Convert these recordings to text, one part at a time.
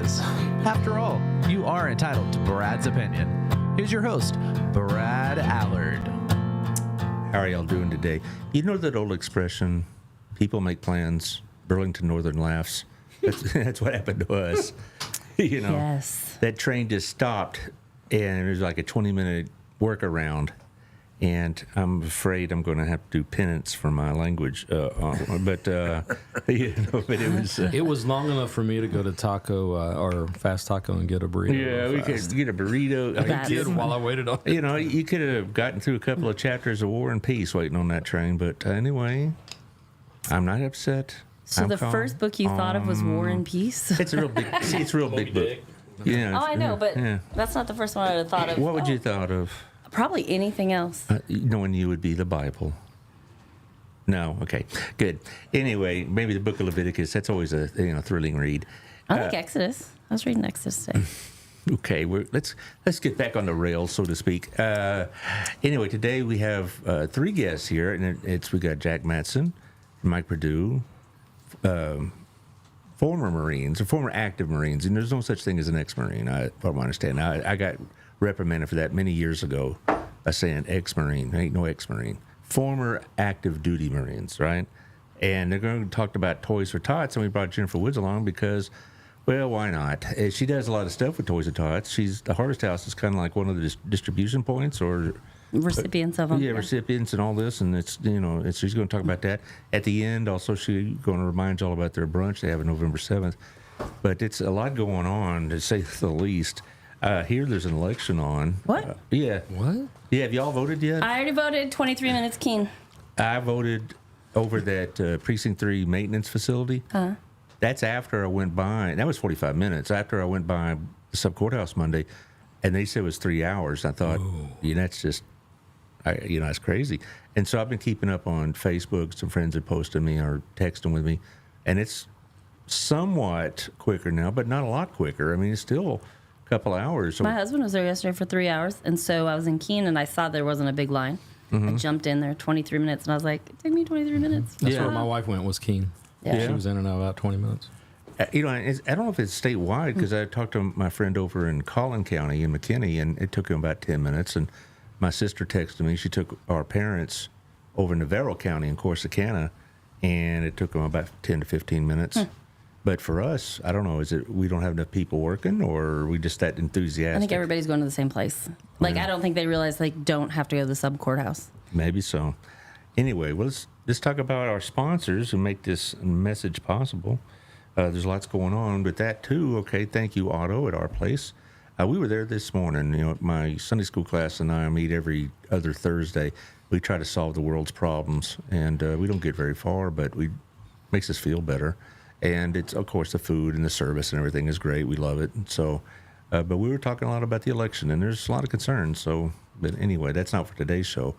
is. After all, you are entitled to Brad's opinion. Here's your host, Brad Allard. How are y'all doing today? You know that old expression, people make plans, Burlington Northern laughs? That's what happened to us. You know, Yes. that train just stopped, and it was like a 20-minute workaround. And I'm afraid I'm going to have to do penance for my language. But it was... It was long enough for me to go to Taco or Fast Taco and get a burrito. Yeah, we could get a burrito. I did while I waited on. You know, you could have gotten through a couple of chapters of War and Peace waiting on that train. But anyway, I'm not upset. So I'm the calm. first book you thought of was War and Peace? It's a real big. See, it's a real big book. Yeah. Oh, I know, but yeah. that's not the first one I would have thought of. What would you thought of? Probably anything else. Knowing you would be the Bible. No, okay, good. Anyway, maybe the Book of Leviticus. That's always a thrilling read. I like Exodus. I was reading Exodus today. Okay, let's get back on the rails, so to speak. Anyway, today we have three guests here, and we got Jack Matson, Mike Perdue, former Marines or former active Marines, and there's no such thing as an ex-Marine. From what I understand, I got reprimanded for that many years ago. Saying ex-Marine, there ain't no ex-Marine. Former active duty Marines, right? And they're going to talk about Toys for Tots, and we brought Jennifer Woods along because, well, why not? She does a lot of stuff with Toys for Tots. The Harvest House is kind of like one of the distribution points or Recipients of them. yeah, recipients and all this, and she's going to talk about that at the end. Also, she's going to remind you all about their brunch they have on November 7th. But it's a lot going on, to say the least. Here, there's an election on. What? Yeah. What? Yeah, have y'all voted yet? I already voted 23 minutes keen. I voted over that Precinct 3 maintenance facility. That's after I went by. That was 45 minutes. After I went by the sub-courthouse Monday, and they said it was 3 hours. I thought, that's just, that's crazy. And so I've been keeping up on Facebook. Some friends have posted me or texting with me. And it's somewhat quicker now, but not a lot quicker. I mean, it's still couple hours. My husband was there yesterday for 3 hours, and so I was in Keene, and I saw there wasn't a big line. I jumped in there 23 minutes, and I was like, it took me 23 minutes. That's where my wife went, was Keene. Yeah. She was in and out about 20 minutes. I don't know if it's statewide, because I talked to my friend over in Collin County in McKinney, and it took him about 10 minutes. And my sister texted me. She took our parents over in Navarro County in Corsicana, and it took them about 10 to 15 minutes. But for us, I don't know, is it we don't have enough people working, or are we just that enthusiastic? I think everybody's going to the same place. Like, I don't think they realize they don't have to go to the sub-courthouse. Maybe so. Anyway, well, let's talk about our sponsors who make this message possible. There's lots going on with that, too. Okay, thank you, Otto, at our place. We were there this morning. My Sunday school class and I meet every other Thursday. We try to solve the world's problems, and we don't get very far, but it makes us feel better. And it's, of course, the food and the service and everything is great. We love it. So, but we were talking a lot about the election, and there's a lot of concerns. So, but anyway, that's not for today's show.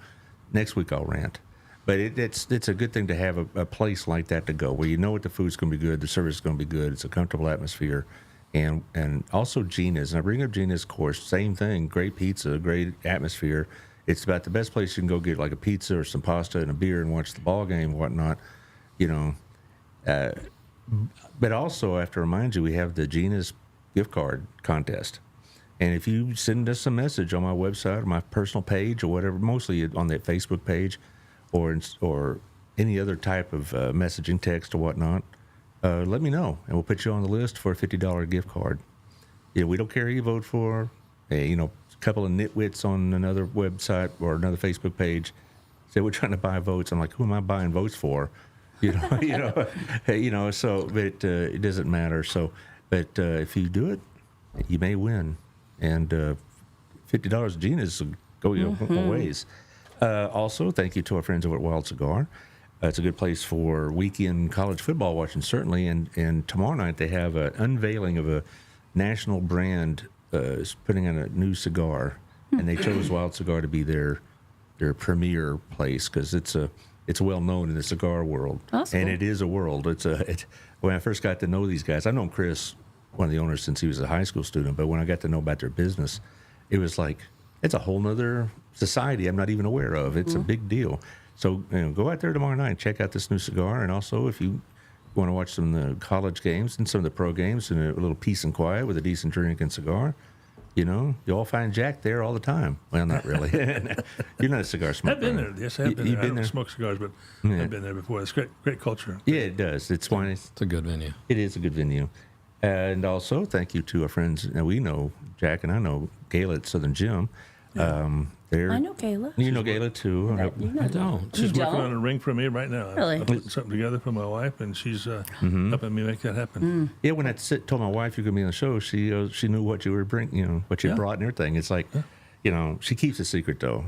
Next week I'll rant. But it's a good thing to have a place like that to go, where you know what the food's going to be good, the service is going to be good, it's a comfortable atmosphere, and also Gina's. And I bring up Gina's, of course, same thing, great pizza, great atmosphere. It's about the best place you can go get like a pizza or some pasta and a beer and watch the ball game and whatnot, But also, I have to remind you, we have the Gina's gift card contest. And if you send us a message on my website or my personal page or whatever, mostly on that Facebook page or any other type of messaging, text or whatnot, let me know, and we'll put you on the list for a $50 gift card. We don't care who you vote for. A couple of nitwits on another website or another Facebook page say we're trying to buy votes. I'm like, who am I buying votes for? So, but it doesn't matter. So, but if you do it, you may win. And $50 Gina's go a ways. Also, thank you to our friends over at Wild Cigar. It's a good place for weekend college football watching, certainly. And tomorrow night they have an unveiling of a national brand putting on a new cigar, and they chose Wild Cigar to be their premier place because it's well known in the cigar world, awesome. And it is a world. When I first got to know these guys, I've known Chris, one of the owners, since he was a high school student. But when I got to know about their business, it was like it's a whole nother society I'm not even aware of. It's a big deal. So go out there tomorrow night and check out this new cigar. And also, if you want to watch some of the college games and some of the pro games and a little peace and quiet with a decent drink and cigar, you all find Jack there all the time. Well, not really. You're not a cigar smoker. I've been there. Yes, I've been You've there. been I there? don't smoke cigars, but Yeah. I've been there before. It's great culture. Yeah, it does. It's why It's a good venue. it is a good venue. And also, thank you to our friends. Now, we know, Jack and I know Gayla at Southern Gym. I know Kayla. You know Gayla, too. You know I don't. She's You working don't? on a ring for me right now. Really? I'm putting something together for my wife, and she's helping me make that happen. Mm. Yeah, when I told my wife you're going to be on the show, she knew what you were bringing, what you Yeah. brought and everything. It's like, she keeps a secret, though.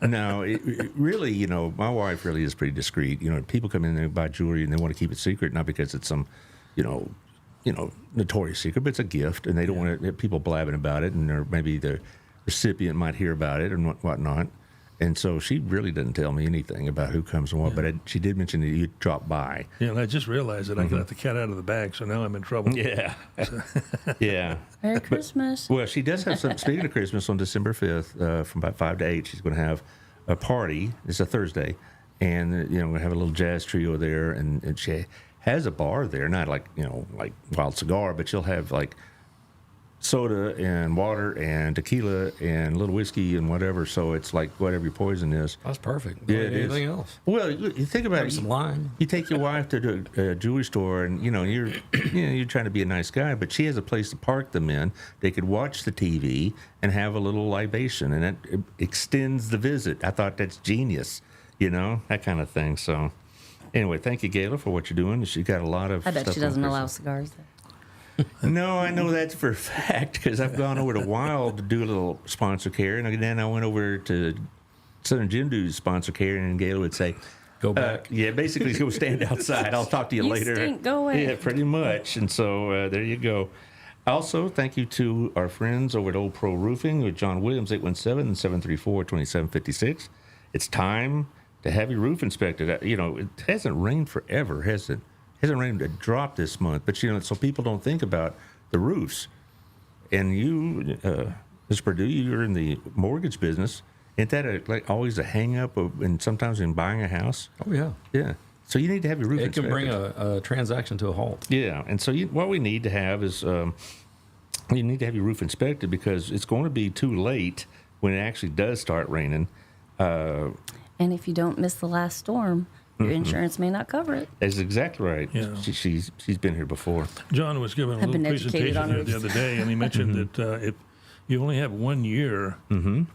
No, it really, my wife really is pretty discreet. People come in there and buy jewelry and they want to keep it secret, not because it's some, notorious secret, but it's a gift, and they don't want people blabbing about it, and or maybe the recipient might hear about it and whatnot. And so she really doesn't tell me anything about who comes and what, but she did mention that you dropped by. Yeah, and I just realized that I got the cat out of the bag, so now I'm in trouble. Yeah. Yeah. Merry Christmas. Well, she does have some. Speaking of Christmas, on December 5th, from about 5 to 8, she's going to have a party. It's a Thursday, and we're going to have a little jazz trio there, and she has a bar there, not like like Wild Cigar, but she'll have like soda and water and tequila and a little whiskey and whatever. So it's like whatever your poison is. That's perfect. Yeah, Don't it need is. anything else. Well, you think about Maybe it. some lime. You take your wife to a jewelry store, and you're you're trying to be a nice guy, but she has a place to park them in. They could watch the TV and have a little libation, and it extends the visit. I thought that's genius, that kind of thing. So, anyway, thank you, Gayla, for what you're doing. She got a lot of. I bet stuff she on doesn't Christmas. allow cigars there. No, I know that's for a fact because I've gone over to Wild to do a little sponsor care, and then I went over to Southern Gym to do sponsor care, and Gayla would say, Go back. yeah, basically go stand outside. I'll talk to you You later. stink, go away. Yeah, pretty much. And so there you go. Also, thank you to our friends over at Old Pro Roofing with John Williams, 817-734-2756. It's time to have your roof inspected. It hasn't rained forever, has it? It hasn't rained a drop this month. But, so people don't think about the roofs. And you, Mr. Perdue, you're in the mortgage business. Isn't that always a hang-up and sometimes in buying a house? Oh, yeah. Yeah. So you need to have your roof It inspected. can bring a transaction to a halt. Yeah, and so what we need to have is you need to have your roof inspected because it's going to be too late when it actually does start raining. And if you don't miss the last storm, your insurance may not cover it. That's exactly right. Yeah. She's been here before. John was giving a I've little been educated presentation on here roofs. the other day, and he mentioned that if you only have 1 year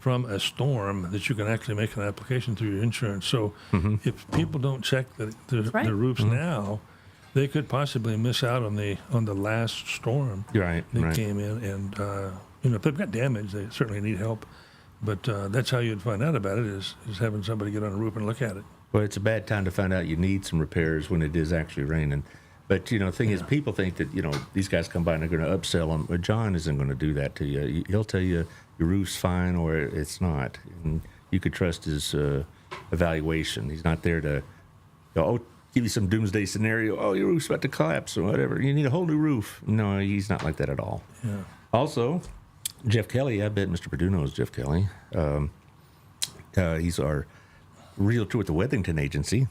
from a storm that you can actually make an application through your insurance. So if people don't check the right. roofs now, they could possibly miss out on the last storm Right, that right. came in. And if they've got damage, they certainly need help. But that's how you'd find out about it is having somebody get on a roof and look at it. Well, it's a bad time to find out you need some repairs when it is actually raining. But, the thing is, people think that, these guys come by and they're going to upsell them. But John isn't going to do that to you. He'll tell you your roof's fine or it's not. And you could trust his evaluation. He's not there to, give you some doomsday scenario. Oh, your roof's about to collapse or whatever. You need a whole new roof. No, he's not like that at all. Yeah. Also, Jeff Kelly, I bet Mr. Perdue knows Jeff Kelly. He's our realtor with the Wethington Agency.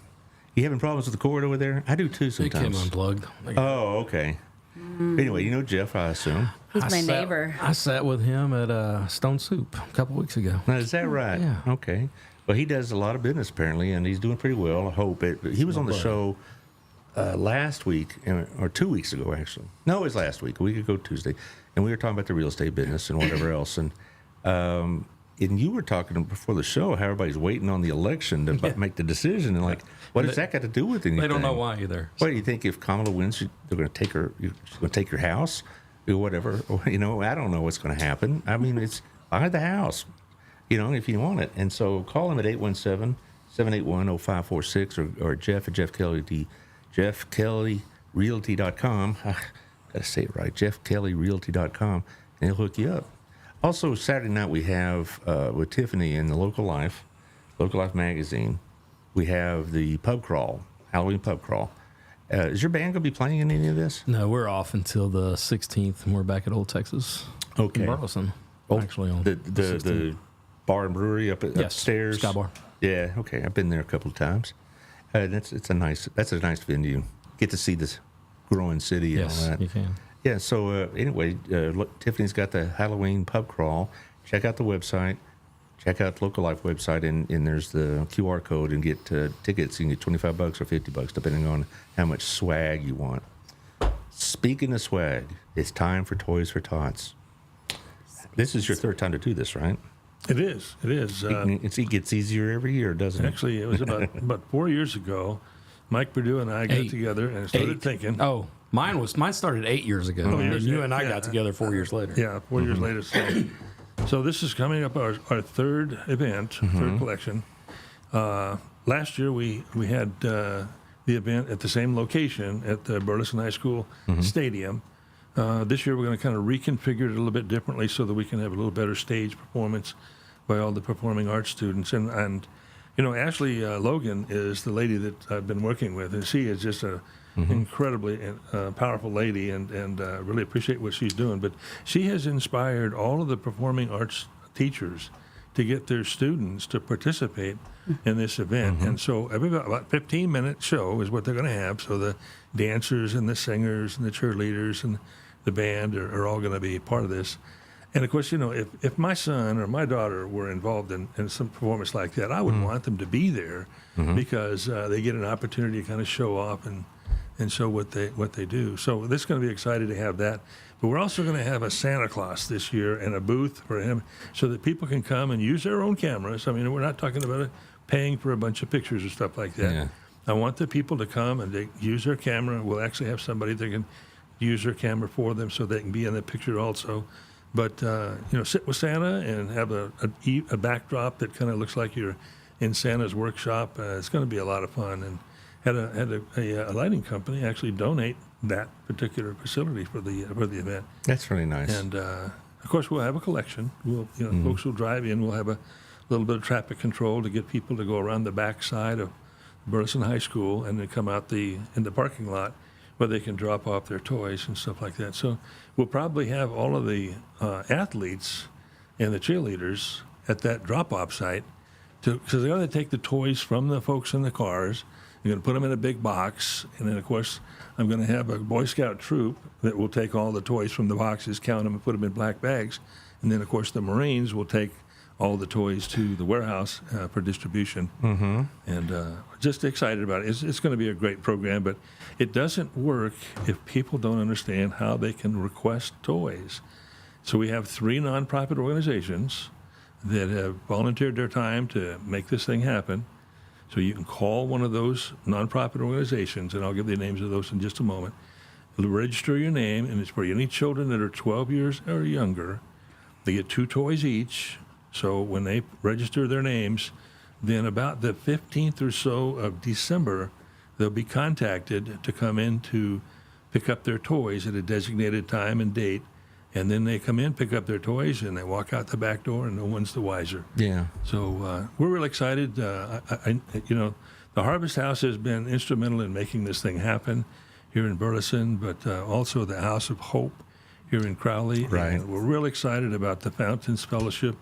You having problems with the cord over there? I do too It came sometimes. unplugged. Oh, okay. Anyway, you know Jeff, I assume. He's my neighbor. I sat with him at Stone Soup a couple weeks ago. Now, is that right? Yeah. Okay. Well, he does a lot of business apparently, and he's doing pretty well. I hope it. He was on the show last week, or 2 weeks ago, actually. No, it was last week. A week ago Tuesday, and we were talking about the real estate business and whatever else. And you were talking before the show how everybody's waiting on the election to make the decision, and what does that got to do with anything? They don't know why either. What do you think? If Kamala wins, they're going to take her. She's going to take your house, or whatever. I don't know what's going to happen. I mean, it's buy the house, if you want it. And so call him at 817-781-0546 or Jeff at JeffKellyRealty.com. I got to say it right, JeffKellyRealty.com, and he'll hook you up. Also, Saturday night we have with Tiffany in the Local Life magazine. We have the pub crawl, Halloween pub crawl. Is your band going to be playing in any of this? No, we're off until the 16th, and we're back at Old Texas. Okay. In Burleson. Actually, on the 16th. bar and brewery upstairs. Sky Bar. Yeah. Okay. I've been there a couple of times. That's a nice venue. get to see this growing city Yes, and all that. you can. Yeah, so anyway, look, Tiffany's got the Halloween pub crawl. Check out the website. Check out the Local Life website, and there's the QR code, and get tickets. You can get $25 or $50, depending on how much swag you want. Speaking of swag, it's time for Toys for Tots. This is your third time to do this, right? It is. It is. It gets easier every year, doesn't it? Actually, it was about 4 years ago. Mike Perdue and I got 8. together and started 8. thinking. Oh, mine started 8 years ago. and yours you did? and I Yeah. got together 4 years later. Yeah, 4 years later. So this is coming up our third event, third collection. Last year we had the event at the same location at the Burleson High School Stadium. This year we're going to kind of reconfigure it a little bit differently so that we can have a little better stage performance by all the performing arts students. And you know, Ashley Logan is the lady that I've been working with, and she is just a incredibly powerful lady, and really appreciate what she's doing. But she has inspired all of the performing arts teachers to get their students to participate in this event. And so about 15-minute show is what they're going to have. So the dancers and the singers and the cheerleaders and the band are all going to be part of this. And of course, you know, if my son or my daughter were involved in some performance like that, I would want them to be there because they get an opportunity to kind of show off and show what they do. So this is going to be excited to have that. But we're also going to have a Santa Claus this year and a booth for him so that people can come and use their own cameras. I mean, we're not talking about paying for a bunch of pictures or stuff like that. Yeah. I want the people to come and they use their camera. We'll actually have somebody that can use their camera for them so they can be in the picture also. But, you know, sit with Santa and have a backdrop that kind of looks like you're in Santa's workshop. It's going to be a lot of fun. And had a lighting company actually donate that particular facility for the event. That's really nice. And, of course, we'll have a collection. Folks will drive in. We'll have a little bit of traffic control to get people to go around the back side of Burleson High School and then come out in the parking lot where they can drop off their toys and stuff like that. So we'll probably have all of the athletes and the cheerleaders at that drop-off site because they're going to take the toys from the folks in the cars. They're going to put them in a big box. And then, of course, I'm going to have a Boy Scout troop that will take all the toys from the boxes, count them, and put them in black bags. And then, of course, the Marines will take all the toys to the warehouse for distribution. And just excited about it. It's going to be a great program, but it doesn't work if people don't understand how they can request toys. So we have 3 nonprofit organizations that have volunteered their time to make this thing happen. So you can call one of those nonprofit organizations, and I'll give the names of those in just a moment. Register your name, and it's for any children that are 12 years or younger. They get 2 toys each. So when they register their names, then about the 15th or so of December, they'll be contacted to come in to pick up their toys at a designated time and date. And then they come in, pick up their toys, and they walk out the back door, and no one's the wiser. Yeah. So we're really excited. You know, the Harvest House has been instrumental in making this thing happen here in Burleson, but also the House of Hope here in Crowley. Right. And we're really excited about the Fountains Fellowship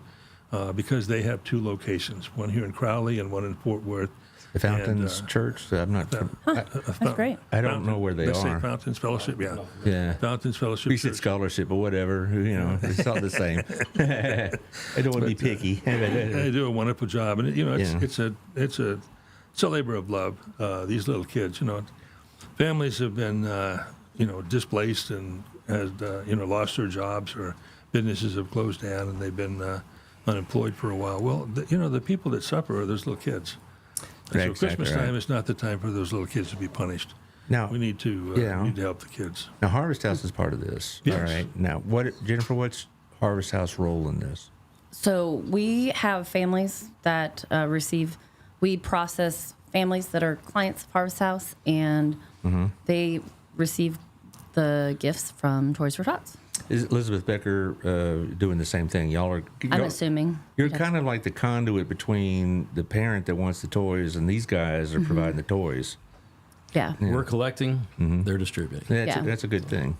because they have 2 locations, one here in Crowley and one in Fort Worth. The Fountains Church, I'm not. That's great. I don't know where they Say are. Fountains Fellowship, yeah. Yeah. Fountains Fellowship. We said Church. scholarship, but whatever. You know, it's all the same. I don't want to be picky. They do a wonderful job, and you know, Yeah. it's a labor of love. These little kids, you know, families have been displaced and had lost their jobs, or businesses have closed down and they've been unemployed for a while. Well, the people that suffer are those little kids. And so Exactly Christmas right. time is not the time for those little kids to be punished. Now, We need to help the kids. now Harvest House is part of this. Yes. All right. Now, Jennifer, what's Harvest House role in this? So we have families that we process families that are clients of Harvest House, and they receive the gifts from Toys for Tots. Is Elizabeth Becker doing the same thing? I'm assuming. You're Yes. kind of like the conduit between the parent that wants the toys and these guys are providing the toys. Yeah. We're collecting, they're distributing. That's a good thing.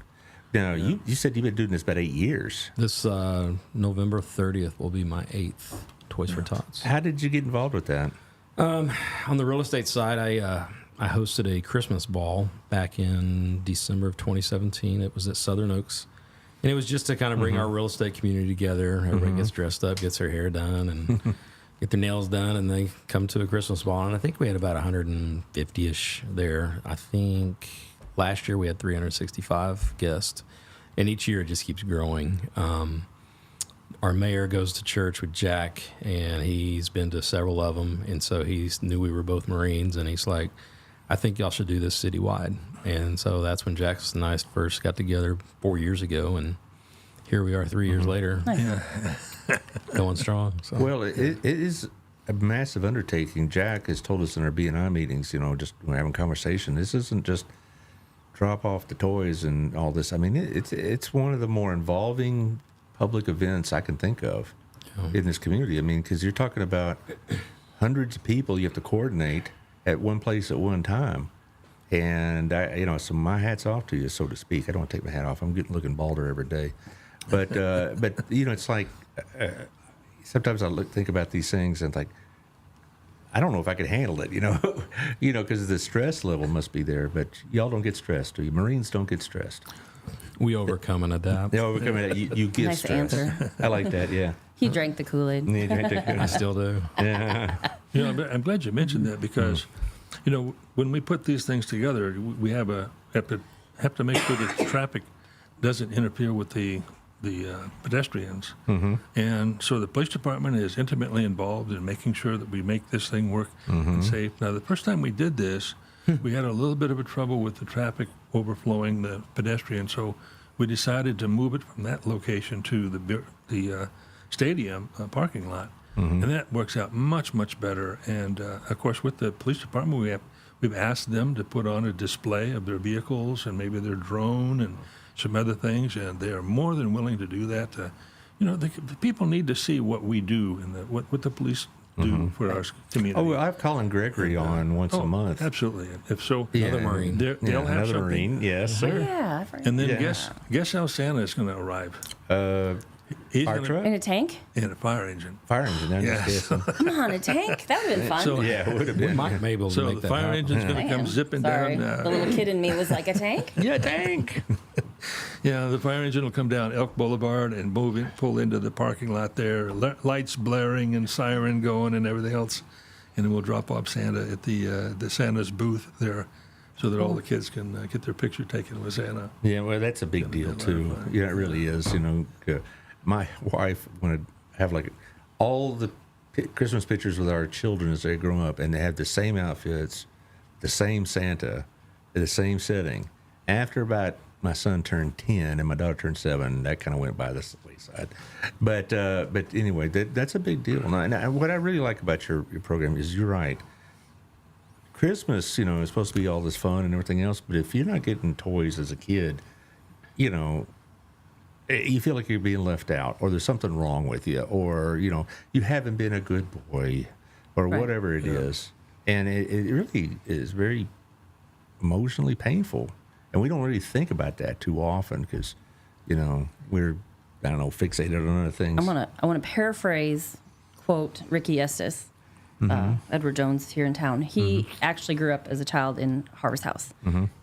Now, you said you've been doing this about 8 years. This November 30th will be my 8th Toys for Tots. How did you get involved with that? On the real estate side, I hosted a Christmas ball back in December of 2017. It was at Southern Oaks. And it was just to kind of bring our real estate community together. Everybody gets dressed up, gets their hair done, and get their nails done, and they come to a Christmas ball. And I think we had about 150-ish there. I think last year we had 365 guests. And each year it just keeps growing. Our mayor goes to church with Jack, and he's been to several of them. And so he knew we were both Marines, and he's like, I think y'all should do this citywide. And so that's when Jack and I first got together 4 years ago, and here we are 3 years later, going strong. So. Well, it is a massive undertaking. Jack has told us in our B&I meetings, just when we're having conversation, this isn't just drop off the toys and all this. I mean, it's one of the more involving public events I can think of in this community. I mean, because you're talking about hundreds of people you have to coordinate at one place at one time. And, so my hat's off to you, so to speak. I don't want to take my hat off. I'm looking balder every day. But, it's like sometimes I think about these things and think, I don't know if I could handle it, because the stress level must be there. But y'all don't get stressed, do you? Marines don't get stressed. We overcome and adapt. They overcome and you get Nice stressed. answer. I like that, yeah. He drank the Kool-Aid. You drank the Kool-Aid. I still do. Yeah. I'm glad you mentioned that because, when we put these things together, we have to make sure that the traffic doesn't interfere with the pedestrians. And so the police department is intimately involved in making sure that we make this thing work and safe. Now, the first time we did this, we had a little bit of a trouble with the traffic overflowing the pedestrian, so we decided to move it from that location to the stadium parking lot. And that works out much, much better. And, of course, with the police department, we've asked them to put on a display of their vehicles and maybe their drone and some other things, and they are more than willing to do that. The people need to see what we do and what the police do for our community. Oh, well, I've Colin Gregory on once a month. Absolutely. If so, Another Marine. they'll have another something. Marine, yes, sir. Yeah, I've heard. And then Yeah. guess how Santa is going to arrive? He's Fire gonna- truck? In a tank? In a fire engine. Fire engine, I'm just Yes. guessing. Come on, a tank? That would have been fun. So- Yeah, it would have We been. might be able to So make the that fire happen. engine's going to come Damn. zipping Sorry. down. The little kid in me was like, a tank? Yeah, tank. Yeah, the fire engine will come down Elk Boulevard and pull into the parking lot there, lights blaring and siren going and everything else, and then we'll drop off Santa at the Santa's booth there, so that all the kids can get their picture taken with Santa. Yeah, well, that's a big deal too. Yeah, it really is. My wife wanted to have all the Christmas pictures with our children as they grow up, and they have the same outfits, the same Santa, the same setting. After about my son turned 10 and my daughter turned 7, that kind of went by the wayside. But anyway, that's a big deal. And what I really like about your program is you're right. Christmas, is supposed to be all this fun and everything else, but if you're not getting toys as a kid, you feel like you're being left out, or there's something wrong with you, or you haven't been a good boy, or Right. whatever it is, and it really is very emotionally painful, and we don't really think about that too often because we're fixated on other things. I want to paraphrase, quote, Ricky Estes, Edward Jones here in town. He actually grew up as a child in Harvest House,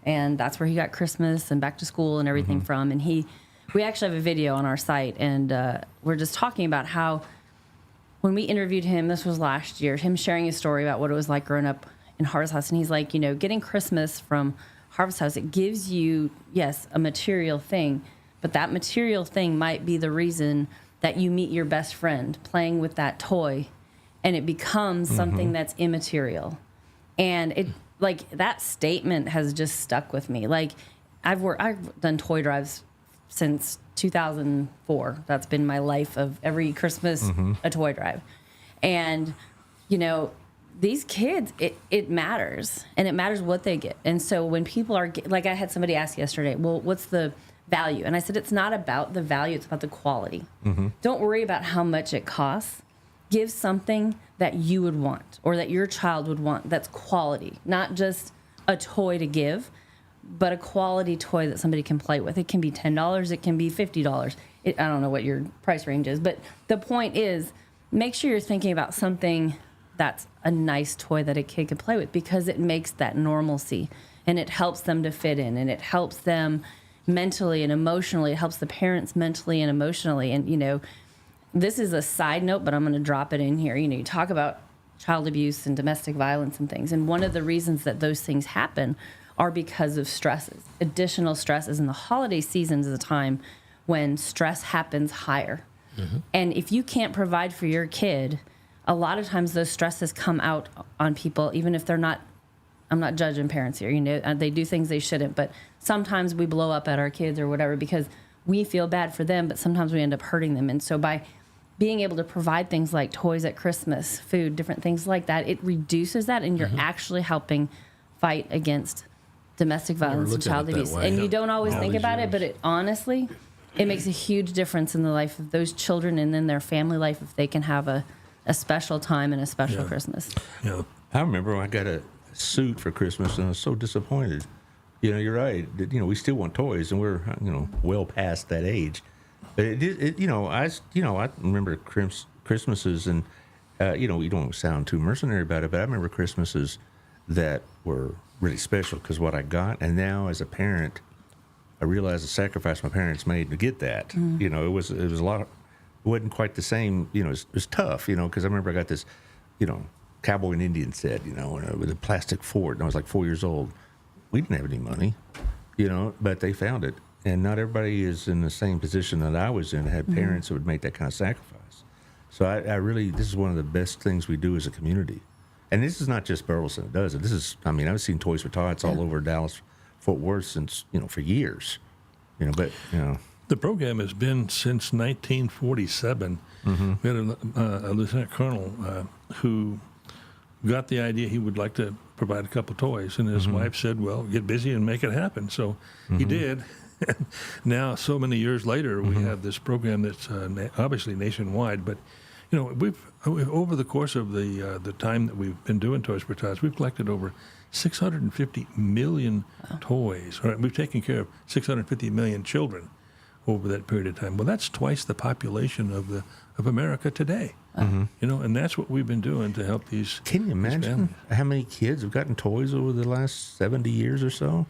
and that's where he got Christmas and back to school and everything from. And we actually have a video on our site, and we're just talking about how when we interviewed him, this was last year, him sharing his story about what it was like growing up in Harvest House. And he's like, getting Christmas from Harvest House, it gives you, yes, a material thing, but that material thing might be the reason that you meet your best friend playing with that toy, and it becomes something that's immaterial. And it, that statement has just stuck with me. I've done toy drives since 2004. That's been my life of every Christmas, a toy drive. And, these kids, it matters, and it matters what they get. And so when people are, I had somebody ask yesterday, well, what's the value? And I said, it's not about the value, it's about the quality. Don't worry about how much it costs. Give something that you would want, or that your child would want, that's quality, not just a toy to give, but a quality toy that somebody can play with. It can be $10, it can be $50. I don't know what your price range is, but the point is, make sure you're thinking about something that's a nice toy that a kid could play with, because it makes that normalcy and it helps them to fit in, and it helps them mentally and emotionally. It helps the parents mentally and emotionally. And, you know, this is a side note, but I'm going to drop it in here. You know, you talk about child abuse and domestic violence and things. And one of the reasons that those things happen are because of stresses, additional stresses. And the holiday season is a time when stress happens higher. Mm-hmm. And if you can't provide for your kid, a lot of times those stresses come out on people, even if they're not. I'm not judging parents here. You know, they do things they shouldn't, but sometimes we blow up at our kids or whatever because we feel bad for them, but sometimes we end up hurting them. And so by being able to provide things like toys at Christmas, food, different things like that, it reduces that, and you're actually helping fight against domestic violence and child abuse. And you don't always think about it, but it honestly, it makes a huge difference in the life of those children and in their family life if they can have a special time and a special Christmas. Yeah. I remember when I got a suit for Christmas, and I was so disappointed. You know, you're right. You know, we still want toys, and we're, you know, well past that age. But I remember Christmases, and you know, you don't sound too mercenary about it, but I remember Christmases that were really special because what I got, and now as a parent, I realize the sacrifice my parents made to get that. Mm. You know, it was a lot. It wasn't quite the same. You know, it was tough. You know, because I remember I got this, you know, cowboy and Indian set, you know, with a plastic fort, and I was like 4 years old. We didn't have any money, you know, but they found it. And not everybody is in the same position that I was in, had parents that would make that kind of sacrifice. So I really, this is one of the best things we do as a community. And this is not just Burleson that does it. This is, I mean, I've seen Toys for Tots all over Dallas, Fort Worth since, you know, for years, you know, but, you know. The program has been since 1947. Mm-hmm. We had a lieutenant colonel who got the idea he would like to provide a couple toys, and his wife said, well, get busy and make it happen. So he did. Now, so many years later, we have this program that's obviously nationwide, but, you know, we've over the course of the time that we've been doing Toys for Tots, we've collected over 650 million toys. Right? We've taken care of 650 million children over that period of time. Well, that's twice the population of America today. Mm-hmm. You know, and that's what we've been doing to help these. Can you imagine how many kids have gotten toys over the last 70 years or so?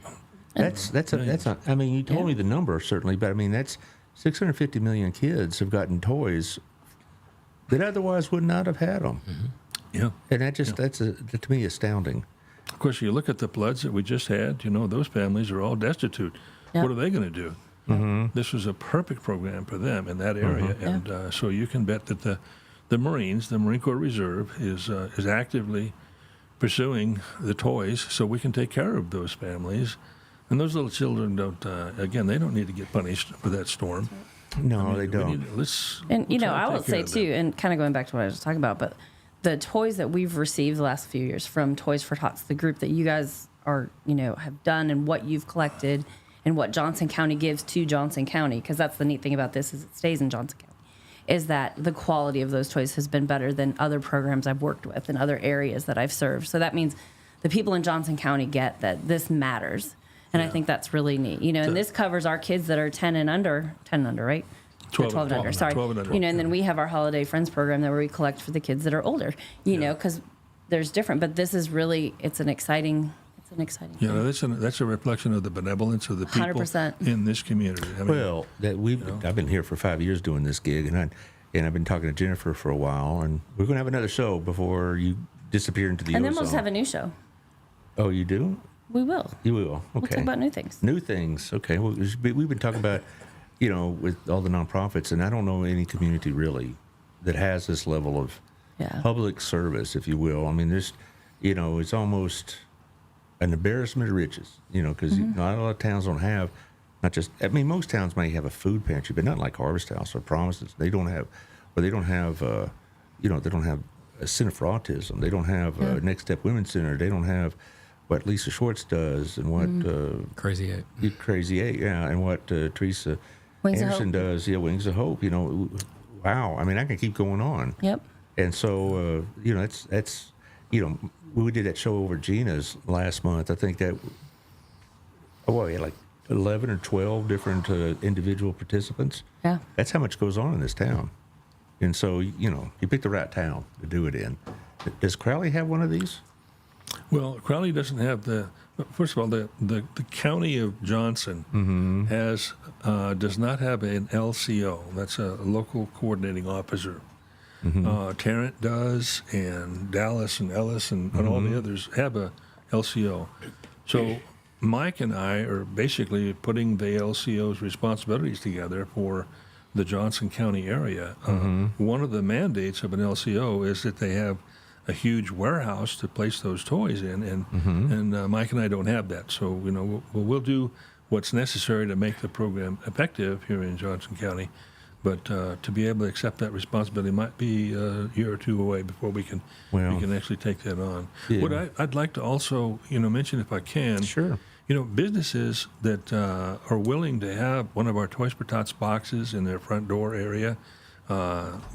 That's I mean, you told me the number certainly, but I mean that's 650 million kids have gotten toys that otherwise would not have had them. Mm-hmm. Yeah, and that's to me astounding. Of course, you look at the floods that we just had. You know, those families are all destitute. Yeah. What are they going to do? Mm-hmm. This was a perfect program for them in that area, and so you can bet that the Marines, the Marine Corps Reserve, is actively pursuing the toys so we can take care of those families. And those little children they don't need to get punished for that storm. No, they don't. I will say, too, and kind of going back to what I was talking about, but the toys that we've received the last few years from Toys for Tots, the group that you guys are, you know, have done and what you've collected and what Johnson County gives to Johnson County, because that's the neat thing about this is it stays in Johnson County, is that the quality of those toys has been better than other programs I've worked with in other areas that I've served. So that means the people in Johnson County get that this matters. And I think that's really neat. You know, and this covers our kids that are 10 and under, right? 12 and under, sorry. 12 and under. You know, and then we have our Holiday Friends program that where we collect for the kids that are older, you know, because there's different. But this is really, it's an exciting thing. Yeah, that's a reflection of the benevolence of the people 100%. In this community. I mean, I've been here for 5 years doing this gig, and I've been talking to Jennifer for a while, and we're going to have another show before you disappear into the ozone. And then we'll just have a new show. Oh, you do? We will. You will. Okay. We'll talk about new things. New things. Okay. Well, we've been talking about, you know, with all the nonprofits, and I don't know any community really that has this level of public service, if you will. I mean, there's, you know, it's almost an embarrassment of riches, you know, because not a lot of towns don't have, not just, I mean, most towns may have a food pantry, but not like Harvest House or Promises. They don't have, you know, they don't have a Center for Autism. They don't have a Next Step Women's Center. They don't have what Lisa Schwartz does and what Crazy Eight, and what Teresa Anderson does, Wings of Hope. You know, wow. I mean, I can keep going on. Yep. And so, you know, that's you know, we did that show over Gina's last month. I think that we had like 11 or 12 different individual participants. Yeah. That's how much goes on in this town. And so, you know, you pick the right town to do it in. Does Crowley have one of these? Well, Crowley doesn't have the. First of all, the county of Johnson does not have an LCO. That's a local coordinating officer. Tarrant does, and Dallas and Ellis and all the others have a LCO. So Mike and I are basically putting the LCO's responsibilities together for the Johnson County area. One of the mandates of an LCO is that they have a huge warehouse to place those toys in, and Mike and I don't have that. So we'll do what's necessary to make the program effective here in Johnson County. But to be able to accept that responsibility might be a year or two away before we can actually take that on. Yeah. What I'd like to also mention, if I can, Sure. Businesses that are willing to have one of our Toys for Tots boxes in their front door area,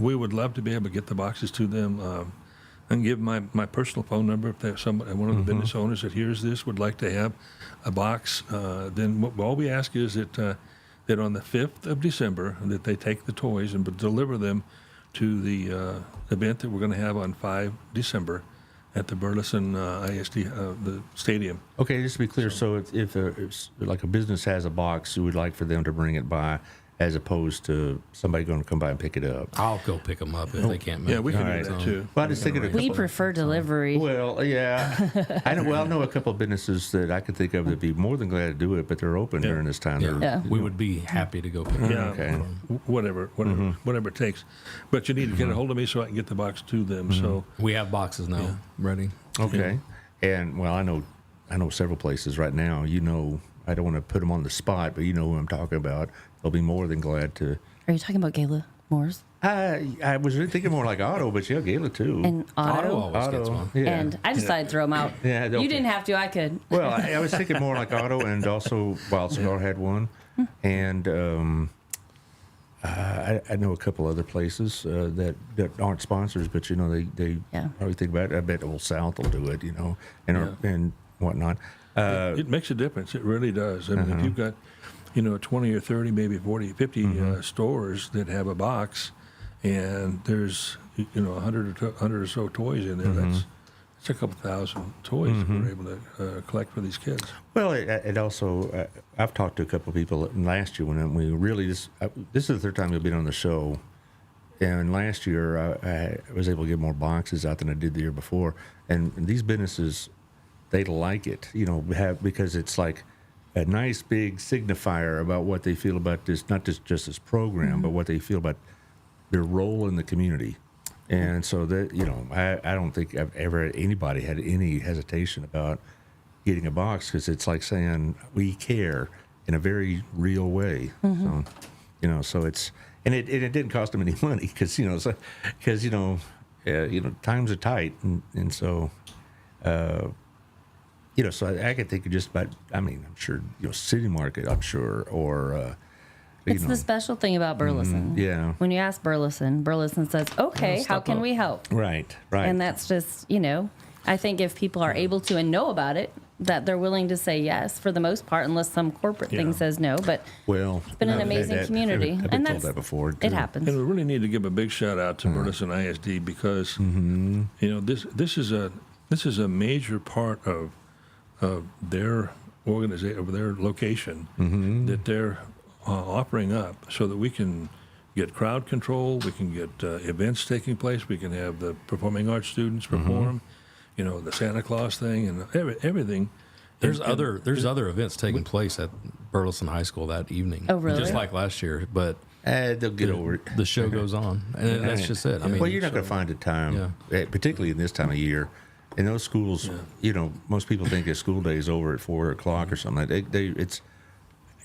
we would love to be able to get the boxes to them. I can give my personal phone number if there's one of the business owners that hears this would like to have a box. Then all we ask is that on the 5th of December that they take the toys and deliver them to the event that we're going to have on 5 December at the Burleson ISD, the stadium. Okay, just to be clear, so if like a business has a box, you would like for them to bring it by, as opposed to somebody going to come by and pick it up. I'll go pick them up if they can't make Yeah, we it. can All do right. that too. Well, I just thinking We prefer delivery. Well, yeah, I know a couple of businesses that I could think of that'd be more than glad to do it, but they're open during this time. Yeah. Yeah. We would be happy to go pick them Yeah, up. Okay. whatever it takes. But you need to get a hold of me so I can get the box to them. So We have boxes now ready. Okay, and well, I know several places right now. I don't want to put them on the spot, but you know who I'm talking about. They'll be more than glad to. Are you talking about Gayla Moore's? I was really thinking more like Otto, but yeah, Gayla too. And Otto Otto? always gets one. Yeah. And I decided to throw them out. Yeah, okay. You didn't have to. I could. Well, I was thinking more like Otto, and also Wild Cigar had one, and I know a couple other places that aren't sponsors, but they Yeah. probably think about it. I bet Old South will do it, and whatnot. it makes a difference. It really does. I mean, if you've got 20 or 30, maybe 40, 50 stores that have a box, and there's 100 or so toys in there, that's a couple thousand toys that we're able to collect for these kids. Well, it also, I've talked to a couple of people last year when we really, this is the third time we've been on the show. And last year, I was able to get more boxes out than I did the year before. And these businesses, they like it, because it's like a nice big signifier about what they feel about this, not just this program, but what they feel about their role in the community. And so that, I don't think I've ever had anybody had any hesitation about getting a box, because it's like saying we care in a very real way. So, so it's, and it didn't cost them any money, because times are tight, and so so I could think of just about, I'm sure City Market, I'm sure, or It's the special thing about Burleson. yeah. When you ask Burleson says, okay, how step can up. we help? Right. And that's just, I think if people are able to and know about it, that they're willing to say yes for the most part, unless some corporate thing says no. But Well, it's been an amazing community. I've been And told that's, that before. it too. happens. And we really need to give a big shout out to Burleson ISD, because this is a major part of their organization, of their location, that they're offering up, so that we can get crowd control, we can get events taking place, we can have the performing arts students perform, the Santa Claus thing, and everything. There's other events taking place at Burleson High School that evening. Oh, really? Just like last year, but They'll get over it. the show goes on, and that's just it. I mean, Well, you're not going to find a time, particularly in this time of year. In those schools, most people think that school day is over at 4 o'clock or something. It's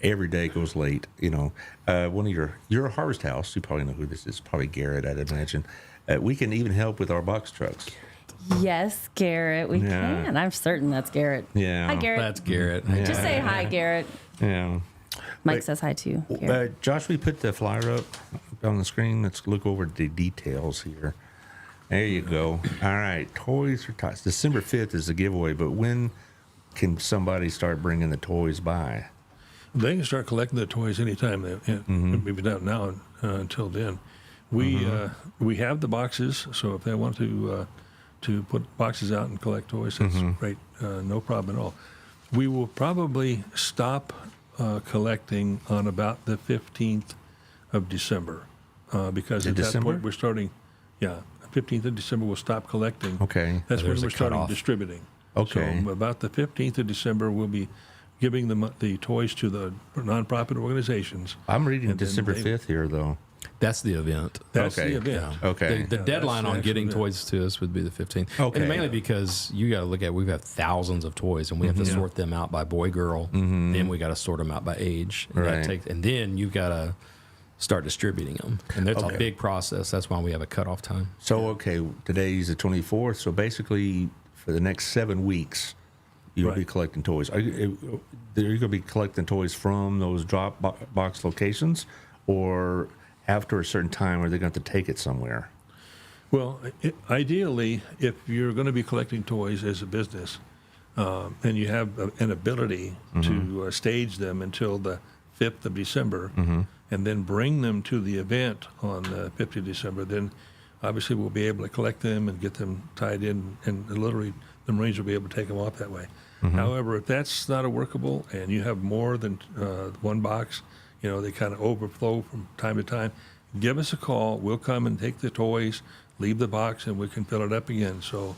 every day goes late. One of your Harvest House, you probably know who this is. Probably Garrett, I'd imagine. We can even help with our box trucks. Yes, Garrett, we can. I'm certain that's Garrett. Yeah. Hi, Garrett. that's Garrett. Just say hi, Garrett. Yeah. Mike says hi too. Garrett. Josh, we put the flyer up on the screen. Let's look over the details here. There you go. All right, Toys for Tots. December 5th is the giveaway, but when can somebody start bringing the toys by? They can start collecting the toys anytime. Maybe not now until then. We have the boxes, so if they want to to put boxes out and collect toys, that's great. No problem at all. We will probably stop collecting on about the 15th of December because at that point we're starting, 15th of December we'll stop collecting. Okay. That's when There's a we're starting cutoff. distributing. Okay. So about the 15th of December, we'll be giving the toys to the nonprofit organizations. I'm reading And then December they- 5th here, though. That's the event. That's Okay. the event. Yeah. Okay. The Yeah, deadline that's on the getting actual toys to us would be the 15th. Okay. And mainly because you got to look at, we have thousands of toys and we have to Yeah. sort them out by boy, girl. Then we got to sort them out by age. And, Right. and then you've got to start distributing them. And that's Okay. a big process. That's why we have a cutoff time. So, okay, today's the 24th. So basically, for the next 7 weeks, you'll be Right. collecting toys. Are you going to be collecting toys from those drop box locations, or after a certain time, are they going to have to take it somewhere? Well, ideally, if you're going to be collecting toys as a business, and you have an ability to stage them until the 5th of December, and then bring them to the event on the 5th of December, then obviously we'll be able to collect them and get them tied in, and literally the Marines will be able to take them off that way. However, if that's not workable and you have more than one box, they kind of overflow from time to time, give us a call. We'll come and take the toys, leave the box, and we can fill it up again. So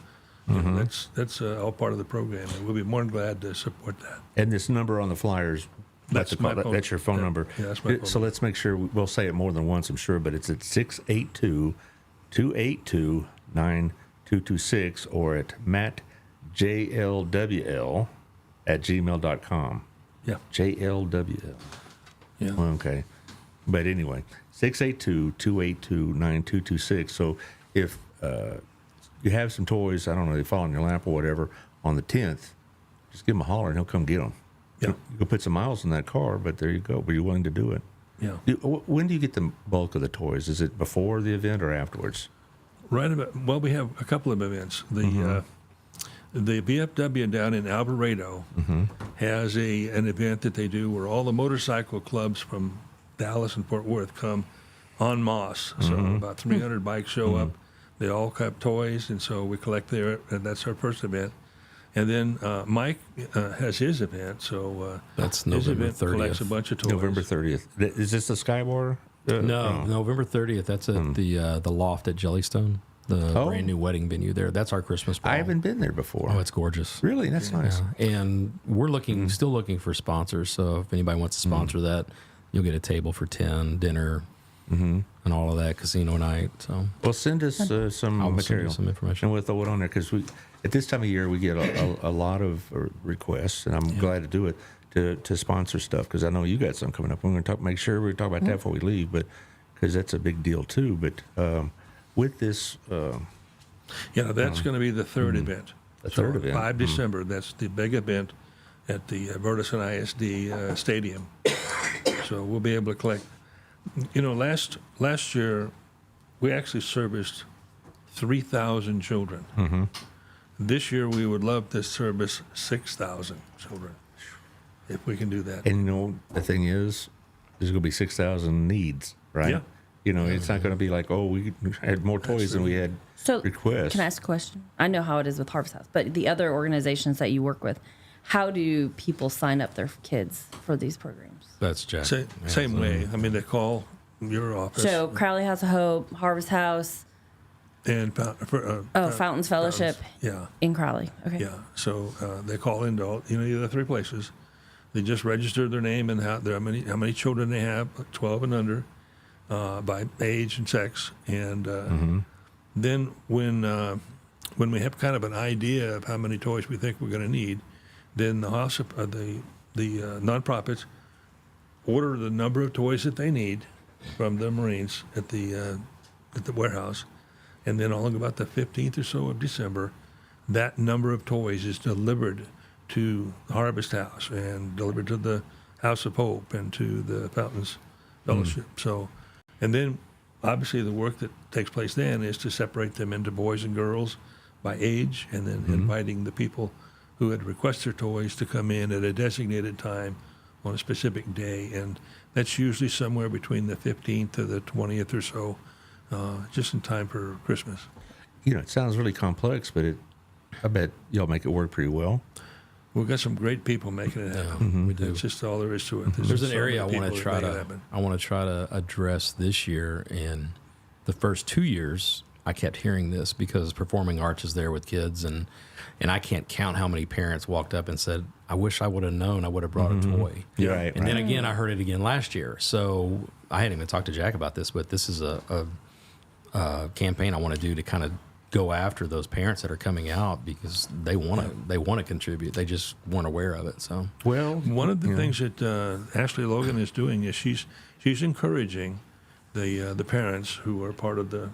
that's all part of the program, and we'll be more than glad to support that. And this number on the flyers, That's my phone. that's your phone number. Yeah, that's my phone So let's make sure we'll say it more than once, I'm sure, but it's at 682-282-9226 or at mattjlwl@gmail.com. Yeah. JLWL. Yeah. Okay. But anyway, 682-282-9226. So if you have some toys, I don't know, they fall in your lap or whatever, on the 10th, just give him a holler and he'll come get them. Yeah. You can put some miles in that car, but there you go. But you're willing to do it. Yeah. When do you get the bulk of the toys? Is it before the event or afterwards? Right about, well, we have a couple of events. The VFW down in Alvarado has an event that they do where all the motorcycle clubs from Dallas and Fort Worth come en masse. So about 300 bikes show up. They all have toys, and so we collect there, and that's our first event. And then Mike has his event, so That's his November event collects a 30th. bunch of toys. November 30th. Is this the Skybar? No, November 30th. That's at the Loft at Jellystone, the Oh. brand new wedding venue there. That's our Christmas ball. I haven't been there before. Oh, it's gorgeous. Really? That's nice. Yeah. And we're still looking for sponsors. So if anybody wants to sponsor that, you'll get a table for 10, dinner, and all of that, casino night. So Well, send us some I'll send you material, some information. and we'll throw it on there because at this time of year we get a lot of requests, and I'm glad to do it to sponsor stuff because I know you got some coming up. We're going to make sure we talk about that before we leave, but because that's a big deal too. But with this, Yeah, that's going to be the third event. The third event. 5 December, that's the big event at the Burleson ISD Stadium. So we'll be able to collect. Last year, we actually serviced 3,000 children. This year, we would love to service 6,000 children, if we can do that. and the thing is, there's going to be 6,000 needs, right? Yeah. It's not going to be like, oh, we had more toys than we had So, requests. can I ask a question? I know how it is with Harvest House, but the other organizations that you work with, how do people sign up their kids for these programs? that's Jack. Same way. I mean, they call your office. So, Crowley House of Hope, Harvest House, And Fountains Fellowship Yeah. in Crowley. Okay. Yeah, so they call into either 3 places. They just register their name and how many children they have, 12 and under, by age and sex, and then when we have kind of an idea of how many toys we think we're going to need, then the house the nonprofits order the number of toys that they need from the Marines at the warehouse. And then on about the 15th or so of December, that number of toys is delivered to the Harvest House and delivered to the House of Hope and to the Fountains Fellowship. So, and then obviously the work that takes place then is to separate them into boys and girls by age, and then inviting the people who had requested their toys to come in at a designated time on a specific day. And that's usually somewhere between the 15th to the 20th or so, just in time for Christmas. it sounds really complex, but I bet y'all make it work pretty well. We've got some great people making it happen. We do. That's just all there is to it. There's an so area I many want to people that try make it to happen. address this year. And the first 2 years, I kept hearing this because Performing Arts is there with kids, and I can't count how many parents walked up and said, "I wish I would have known. I would have brought a toy." Yeah, right. And then again, I heard it again last year. So I hadn't even talked to Jack about this, but this is a campaign I want to do to kind of go after those parents that are coming out because they want to contribute. They just weren't aware of it. So Well, One of the things that Ashley Logan is doing is she's encouraging the parents who are part of the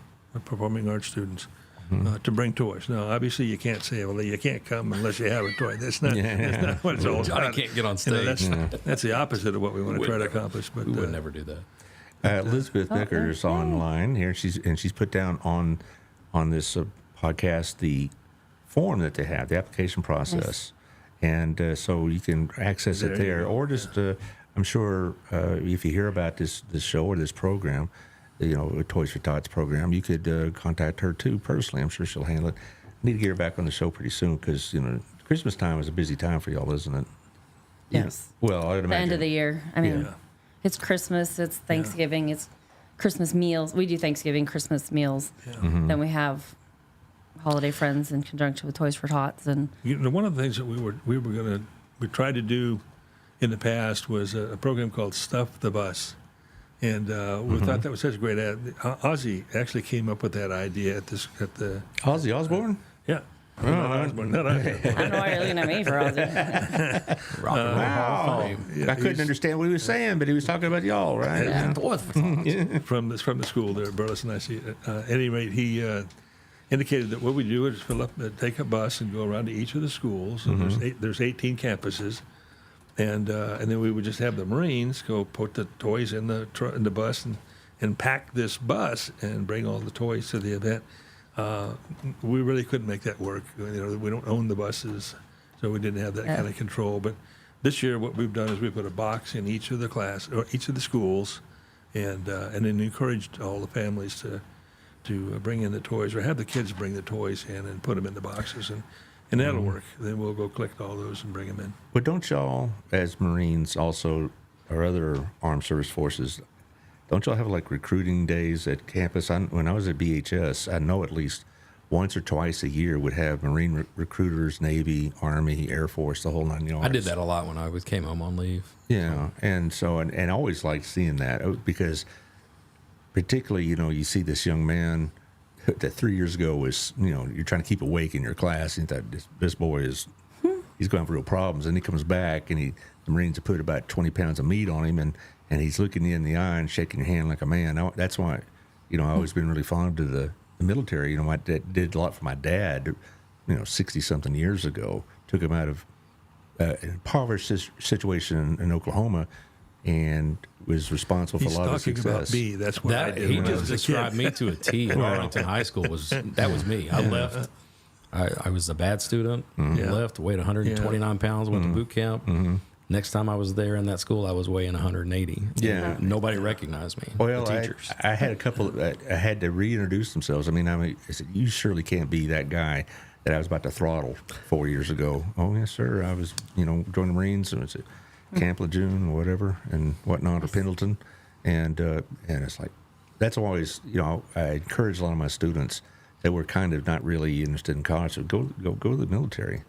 Performing Arts students to bring toys. Now, obviously, you can't say, "Well, you can't come unless you have a toy." That's not what it's all Johnny about. can't get on You know, stage. that's the opposite of what we want to try to accomplish. But we would never do that. Elizabeth Becker is online here. She's put down on this podcast the form that they have, the application process, and so you can access it there, or just I'm sure if you hear about this show or this program, a Toys for Tots program, you could contact her too personally. I'm sure she'll handle it. Need to get her back on the show pretty soon because Christmas time is a busy time for y'all, isn't it? Yes. Well, I'd imagine The end of the year. I mean, Yeah. it's Christmas, it's Thanksgiving, it's Christmas meals. We do Thanksgiving, Christmas meals. Then we have holiday friends in conjunction with Toys for Tots. And one of the things that we tried to do in the past was a program called Stuff the Bus, and we thought that was such a great ad. Ozzy actually came up with that idea at the Ozzy Osbourne. yeah. Not Osborne, not Ozzy. I don't know why you're looking at me for Ozzy. Rock and roll Hall of Wow. Fame. Yeah, I couldn't he's- understand what he was saying, but he was talking about y'all, right? Yeah. Toys for Tots. from the school there at Burleson. I see. At any rate, he indicated that what we do is take a bus and go around to each of the schools. And there's 18 campuses, and then we would just have the Marines go put the toys in the bus and pack this bus and bring all the toys to the event. We really couldn't make that work. We don't own the buses, so we didn't have that kind of control. But this year, what we've done is we put a box in each of the schools, and then encouraged all the families to bring in the toys or have the kids bring the toys in and put them in the boxes, and that'll work. Then we'll go collect all those and bring them in. But don't y'all, as Marines, also or other armed service forces, don't y'all have like recruiting days at campus? When I was at BHS, I know at least once or twice a year would have Marine recruiters, Navy, Army, Air Force, the whole 9 yards. I did that a lot when I came home on leave. Yeah, and so and I always liked seeing that because, particularly, you see this young man that 3 years ago was, you're trying to keep awake in your class, and that this boy is, he's going to have real problems, and he comes back, and the Marines have put about 20 pounds of meat on him, and he's looking you in the eye and shaking your hand like a man. That's why, I've always been really fond of the military. My dad did a lot for my dad, 60-something years ago. Took him out of an impoverished situation in Oklahoma and was responsible for He's a lot of talking success. about me. That's what I did He when I just was a described kid. me to a T at Arlington High School. That was me. I left. I was a bad student. Yeah. Left, weighed 129 pounds, went to boot camp. Next time I was there in that school, I was weighing 180. Yeah. Nobody recognized me. Well, the teachers. I had a couple. I had to reintroduce themselves. I said, you surely can't be that guy that I was about to throttle 4 years ago. Oh yes, sir. I was, joined the Marines. And it's at Camp Lejeune or whatever and whatnot, or Pendleton, and it's like that's always, I encourage a lot of my students that were kind of not really interested in college. So go to the military.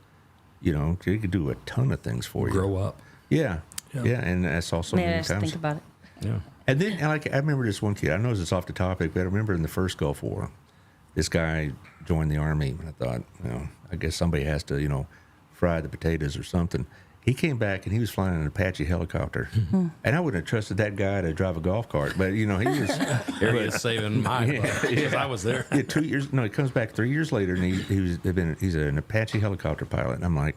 They could do a ton of things for you. Grow up. Yeah, and that's also maybe I many just times. think about it. Yeah. And then, I remember this one kid. I know it's off the topic, but I remember in the first Gulf War, this guy joined the Army, and I thought, I guess somebody has to, fry the potatoes or something. He came back, and he was flying an Apache helicopter. And I wouldn't have trusted that guy to drive a golf cart, but, he was... There he is saving my butt, because I was there. Yeah, 2 years... No, he comes back 3 years later, and he's an Apache helicopter pilot. And I'm like,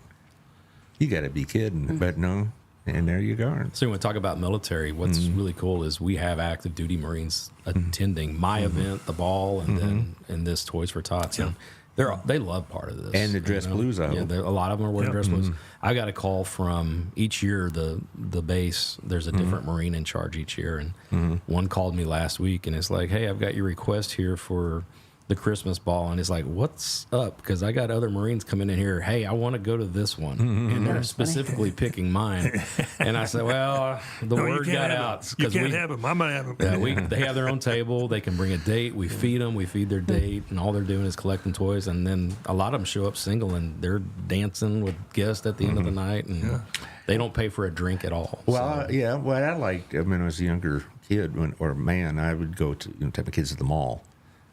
you got to be kidding. But no, and there you go. So when we talk about military, what's really cool is we have active duty Marines attending my event, the ball, and then this Toys for Tots. And they love part of this. And the dress blues, I hope. Yeah, a lot of them are wearing dress blues. I got a call from each year, the base, there's a different Marine in charge each year. And one called me last week, and it's like, hey, I've got your request here for the Christmas ball, and he's like, "What's up?" Because I got other Marines coming in here. Hey, I want to go to this one, and they're specifically picking mine. And I said, "Well, the word got out You can't have them. I'm gonna have them. yeah, they have their own table. They can bring a date. We feed them. We feed their date, and all they're doing is collecting toys. And then a lot of them show up single, and they're dancing with guests at the end of the night, and they don't pay for a drink at all. Well, yeah. What I liked, when I was a younger kid or man, I would go to take my kids to the mall,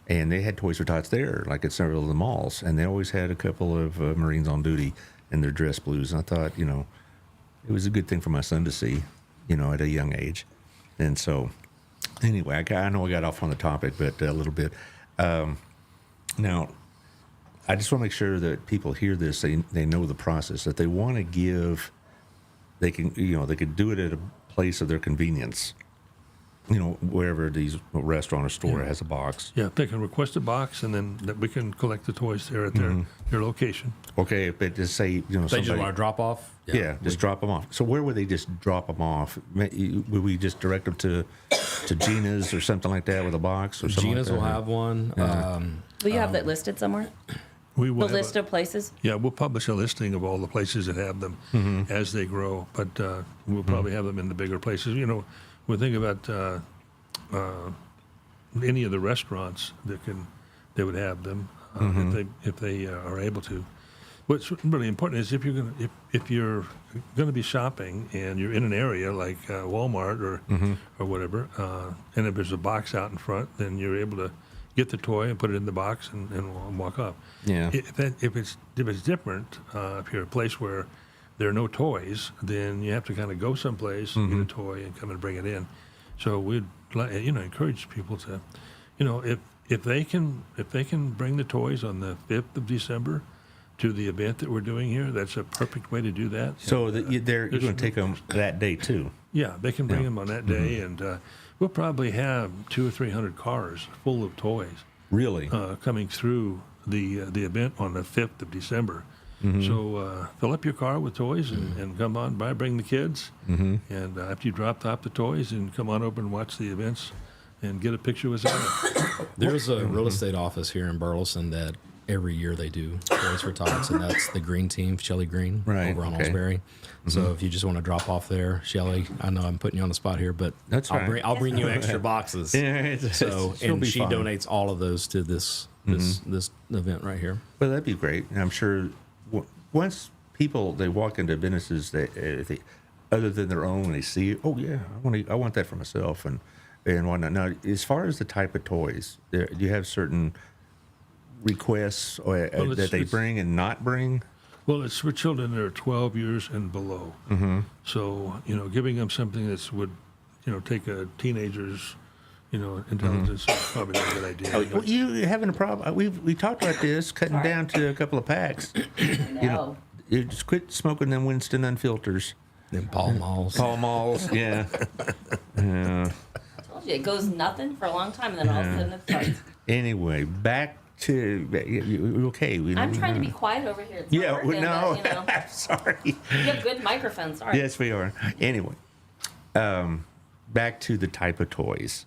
and they had Toys for Tots there, like at several of the malls, and they always had a couple of Marines on duty in their dress blues. And I thought, it was a good thing for my son to see, at a young age. And so, anyway, I know I got off on the topic, but a little bit. Now, I just want to make sure that people hear this. They know the process that they want to give. They can, they could do it at a place of their convenience. Wherever these restaurant or store has a box. Yeah, they can request a box, and then we can collect the toys there at their location. Okay, but just say, they just want to drop off. Yeah, just drop them off. So where would they just drop them off? Would we just direct them to Gina's or something like that with a box or something? Gina's like that? will have one. Will you have that listed somewhere? We will The list of places? Yeah, we'll publish a listing of all the places that have them as they grow, but we'll probably have them in the bigger places. When we think about any of the restaurants that would have them if they are able to. What's really important is if you're going to be shopping and you're in an area like Walmart or whatever, and if there's a box out in front, then you're able to get the toy and put it in the box and walk off. Yeah. If it's different, if you're a place where there are no toys, then you have to kind of go someplace and get a toy and come and bring it in. So we'd encourage people to, if they can bring the toys on the 5th of December to the event that we're doing here, that's a perfect way to do that. So you're going to take them that day too. Yeah, they can bring them on that day, and we'll probably have 200 or 300 cars full of toys. Really? Coming through the event on the 5th of December. So fill up your car with toys and come on by, bring the kids. And after you drop off the toys, and come on over and watch the events and get a picture with Santa. There's a real estate office here in Burleson that every year they do Toys for Tots, and that's the Green Team, Shelley Green, over on Oldsbury. So if you just want to drop off there, Shelley, I know I'm putting you on the spot here, but that's right. I'll bring you extra boxes. So and she donates all of those to this event right here. Well, that'd be great. And I'm sure once people they walk into businesses that if they, other than their own, they see, oh yeah, I want that for myself and whatnot. Now, as far as the type of toys, do you have certain requests that they bring and not bring? Well, it's for children that are 12 years and below. So giving them something that would take a teenager's intelligence is probably not a good idea. Well, you having a problem? We talked about this, cutting down to a couple of packs. You just quit smoking them Winston Unfilters. Them Pall Malls. Pall Malls, yeah. I told you, it goes nothing for a long time, and then all of a sudden it starts. Anyway, back to okay. I'm trying to be quiet over here. It's Yeah, not working, no, but, I'm sorry. you have good microphones. Sorry. Yes, we are. Anyway, back to the type of toys.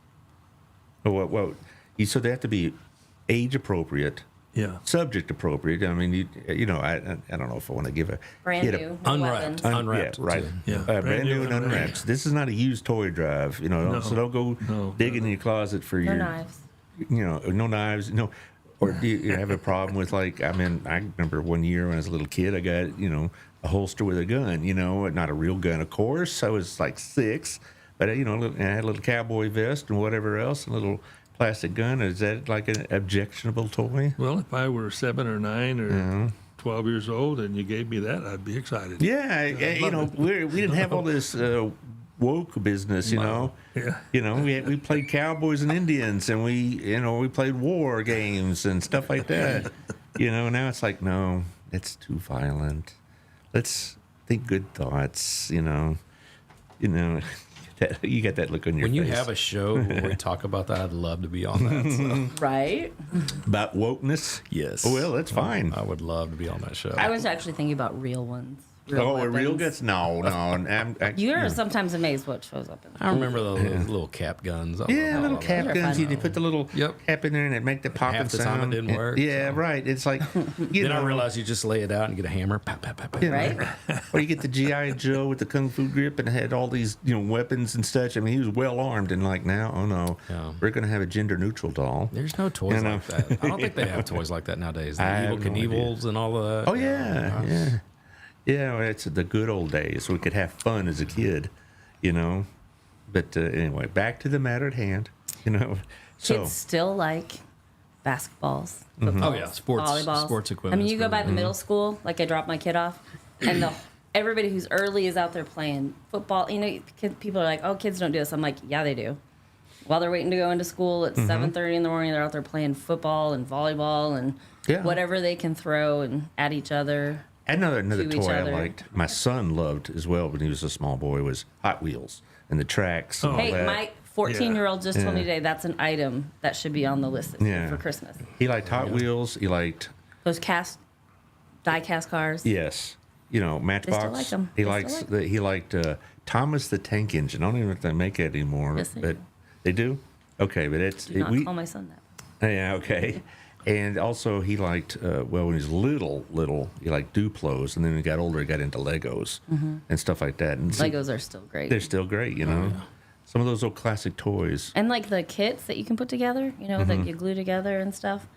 Well, so they have to be age appropriate, subject appropriate. I mean, I don't know if I want to give a brand kid new, unwrapped. Unwrapped, yeah, right? Yeah, brand new and unwrapped. This is not a used toy drive, So don't go digging in your closet for your knives. No knives, no. Or do you have a problem with I remember one year when I was a little kid, I got a holster with a gun, not a real gun, of course. I was like 6. But, I had a little cowboy vest and whatever else, a little plastic gun. Is that like an objectionable toy? Well, if I were 7 or 9 or 12 years old and you gave me that, I'd be excited. Yeah, we didn't have all this woke business, Yeah. We played cowboys and Indians, and we played war games and stuff like that. Now it's like, no, it's too violent. Let's think good thoughts. You get that look on your face. When you have a show where we talk about that, I'd love to be on that. So. Right? About wokeness? Yes. Oh, well, that's fine. I would love to be on that show. I was actually thinking about real ones real guns? No. You're sometimes amazed what shows up in there. I remember those little cap guns. Yeah, little cap They're guns. fun. You put the little Yep. cap in there and it make the popping Half the time sound. it didn't work, Yeah, so. right. It's like, you Then know, I realized you just lay it out and get a hammer. Pop, pop, pop, pop. Right? or you get the G.I. Joe with the Kung Fu grip and had all these, weapons and such. I mean, he was well armed, and like now, oh no, Yeah. we're going to have a gender neutral doll. There's no toys You know. like that. I don't think they have toys like that nowadays. The I Evil have no idea. Knievel's and all of that. Oh yeah. Well, it's the good old days. We could have fun as a kid, But anyway, back to the matter at hand. So Kids still like basketballs, footballs, Oh, yeah. volleyballs. Sports I equipment mean, is you go by the really- middle school, like I dropped my kid off, and everybody who's early is out there playing football. People are like, "Oh, kids don't do this." I'm like, "Yeah, they do." While they're waiting to go into school at 7:30 in the morning, they're out there playing football and volleyball and Yeah. whatever they can throw and at each other. another to each toy I other. liked. My son loved as well when he was a small boy was Hot Wheels and the tracks. And all Hey, that. my 14-year-old just told me Yeah. today that's an item that should be on the list this year Yeah. for Christmas. He liked Hot Wheels. He liked Those die-cast cars. Yes. Matchbox. like 'em. He They likes. still like He liked Thomas the Tank Engine. I don't even know if they make it anymore. Yes, they but do. they do. Okay, but it's Do not call my son that. Yeah. Okay. And also he liked when he was little, he liked Duplos, and then when he got older, he got into Legos and stuff like that. And so Legos are still great. they're still great, Some of those old classic toys. And like the kits that you can put together, that you glue together and stuff.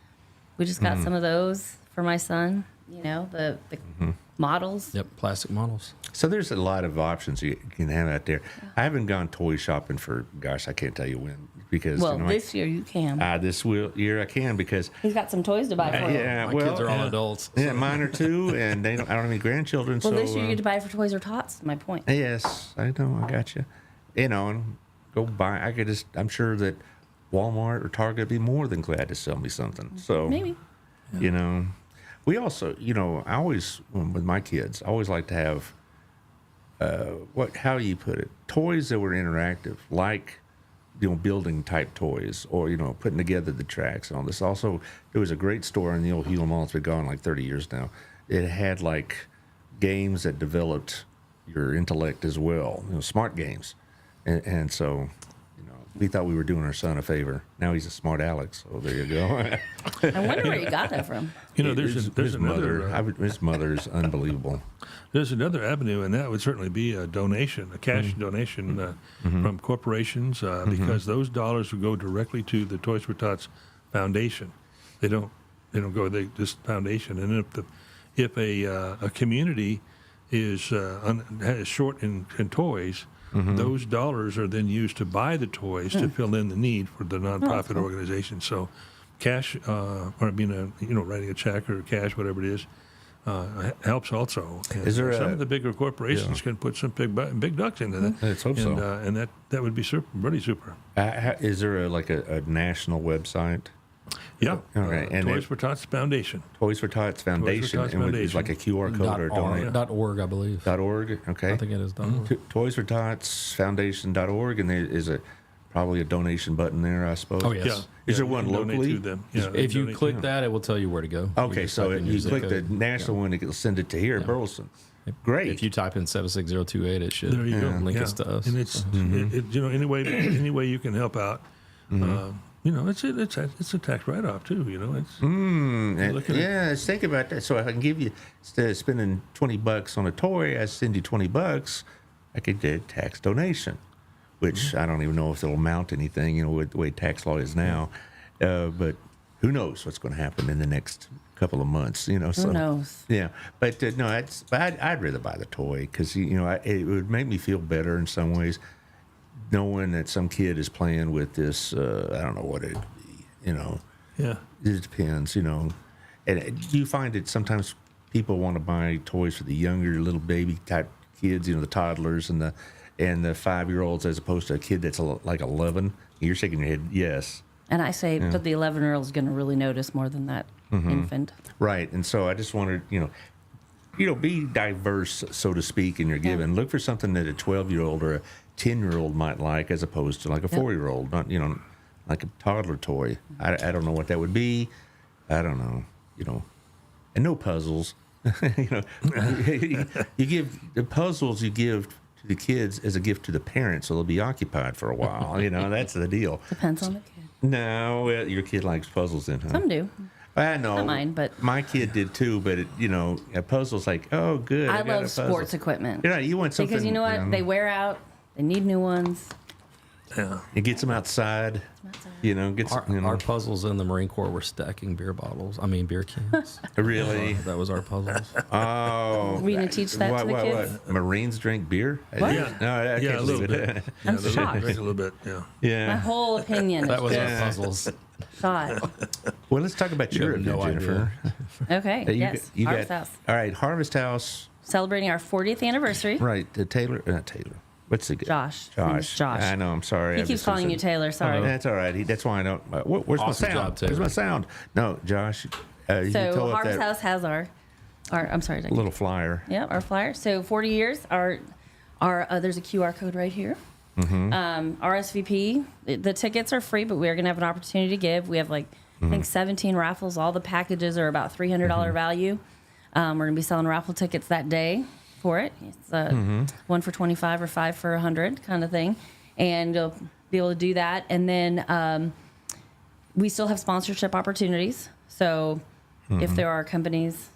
We just got some of those for my son, the models. Yep, plastic models. So there's a lot of options you can have out there. I haven't gone toy shopping for, gosh, I can't tell you when, because Well, this year you can. year I can because He's got some toys to buy for you. yeah, My well, kids are all adults. yeah, mine are too, and I don't have any grandchildren. Well, so this year you get to buy for Toys or Tots, my point. yes, I know, I got you. And go buy. I'm sure that Walmart or Target would be more than glad to sell me something. So Maybe. we also, I always with my kids, I always like to have how do you put it? Toys that were interactive, like building type toys, or putting together the tracks and all this. Also, there was a great store in the old Hewlett Mall. It's been gone like 30 years now. It had like games that developed your intellect as well, smart games, and so. We thought we were doing our son a favor. Now he's a smart Alex. So there you go. I wonder where you got that from. There's his another mother. His mother's unbelievable. there's another avenue, and that would certainly be a donation, a cash donation from corporations, because those dollars would go directly to the Toys for Tots Foundation. They don't go. They just foundation. And if a community is short in toys. Those dollars are then used to buy the toys to fill in the need for the nonprofit organization. So, cash, writing a check or cash, whatever it is, helps also. And Is there some a- of the bigger corporations can put some big bucks into that? Let's hope so. And that would be super, really super. Is there a national website? Yeah. Okay, and Toys for Tots Foundation. Toys for Tots Foundation, Tots and it's Foundation. like a QR code or donate. .org, I believe. .org. Okay. I think it is .org. Toys for Tots Foundation.org, and there is probably a donation button there, I suppose. Oh, yes. Yeah. Is there you one can donate locally? to them. Yeah, If you donate- click that, it will tell you where to go. Okay, just so type in you your zip click the code. national one, it'll send it to here, Burleson. Great. If you type in 76028, it should There you go. link Yeah. us to us. And it's any way you can help out. It's a tax write-off too. Look at it. Yeah, let's think about that. So if I can give you, instead of spending $20 on a toy, I send you $20. I could do a tax donation, which I don't even know if it'll amount to anything. With the way tax law is now. But who knows what's going to happen in the next couple of months? Who knows? Yeah, but no, I'd rather buy the toy because it would make me feel better in some ways, knowing that some kid is playing with this. I don't know what it'd be. Yeah. It depends. And you find that sometimes people want to buy toys for the younger little baby type kids. The toddlers and the 5-year-olds, as opposed to a kid that's like 11. You're shaking your head, yes. And I say, but the 11-year-old is going to really notice more than that infant. Right, and so I just wanted, be diverse, so to speak, in your giving. Look for something that a 12-year-old or a 10-year-old might like, as opposed to like a 4-year-old, not like a toddler toy. I don't know what that would be. I don't know, and no puzzles. You know, you give the puzzles you give to the kids as a gift to the parents, so they'll be occupied for a while. You know, that's the deal. Depends on the kid. No, well, your kid likes puzzles then, huh? Some do. I know. Not mine, but my kid did too. But you know, a puzzle's like, oh, good. I got a love puzzle. sports equipment. You know, you want something Because you know what? They wear out. They need new ones. Yeah. It gets them outside. You know, Our puzzles in the Marine Corps were stacking beer cans. Really. That was our puzzles. Oh, We need to teach that to the kids. What? Marines drink beer? What? Yeah. No, I Yeah, can't a little believe it. bit. I'm Yeah, shocked. drink a little bit. Yeah. Yeah. My whole opinion That is was Yeah. our puzzles. shot. Well, let's talk about your have no event, Jennifer. Okay. Yes. Harvest House. All right, Harvest House. Celebrating our 40th anniversary. Right, Taylor. What's the Josh. His name's Josh. I know. I'm sorry. He I keeps just calling you Taylor. Sorry. That's all right. That's why I don't. Where's Awesome my job, sound? Taylor. Where's my sound? No, Josh. You So told us Harvest that House has our I'm sorry. Doug. little flyer. Yeah, our flyer. So 40 years. Our there's a QR code right here. RSVP. The tickets are free, but we are going to have an opportunity to give. We have I think 17 raffles. All the packages are about $300 value. We're going to be selling raffle tickets that day for it. It's one for 25 or 5 for 100 kind of thing, and you'll be able to do that. And then we still have sponsorship opportunities. So if there are companies,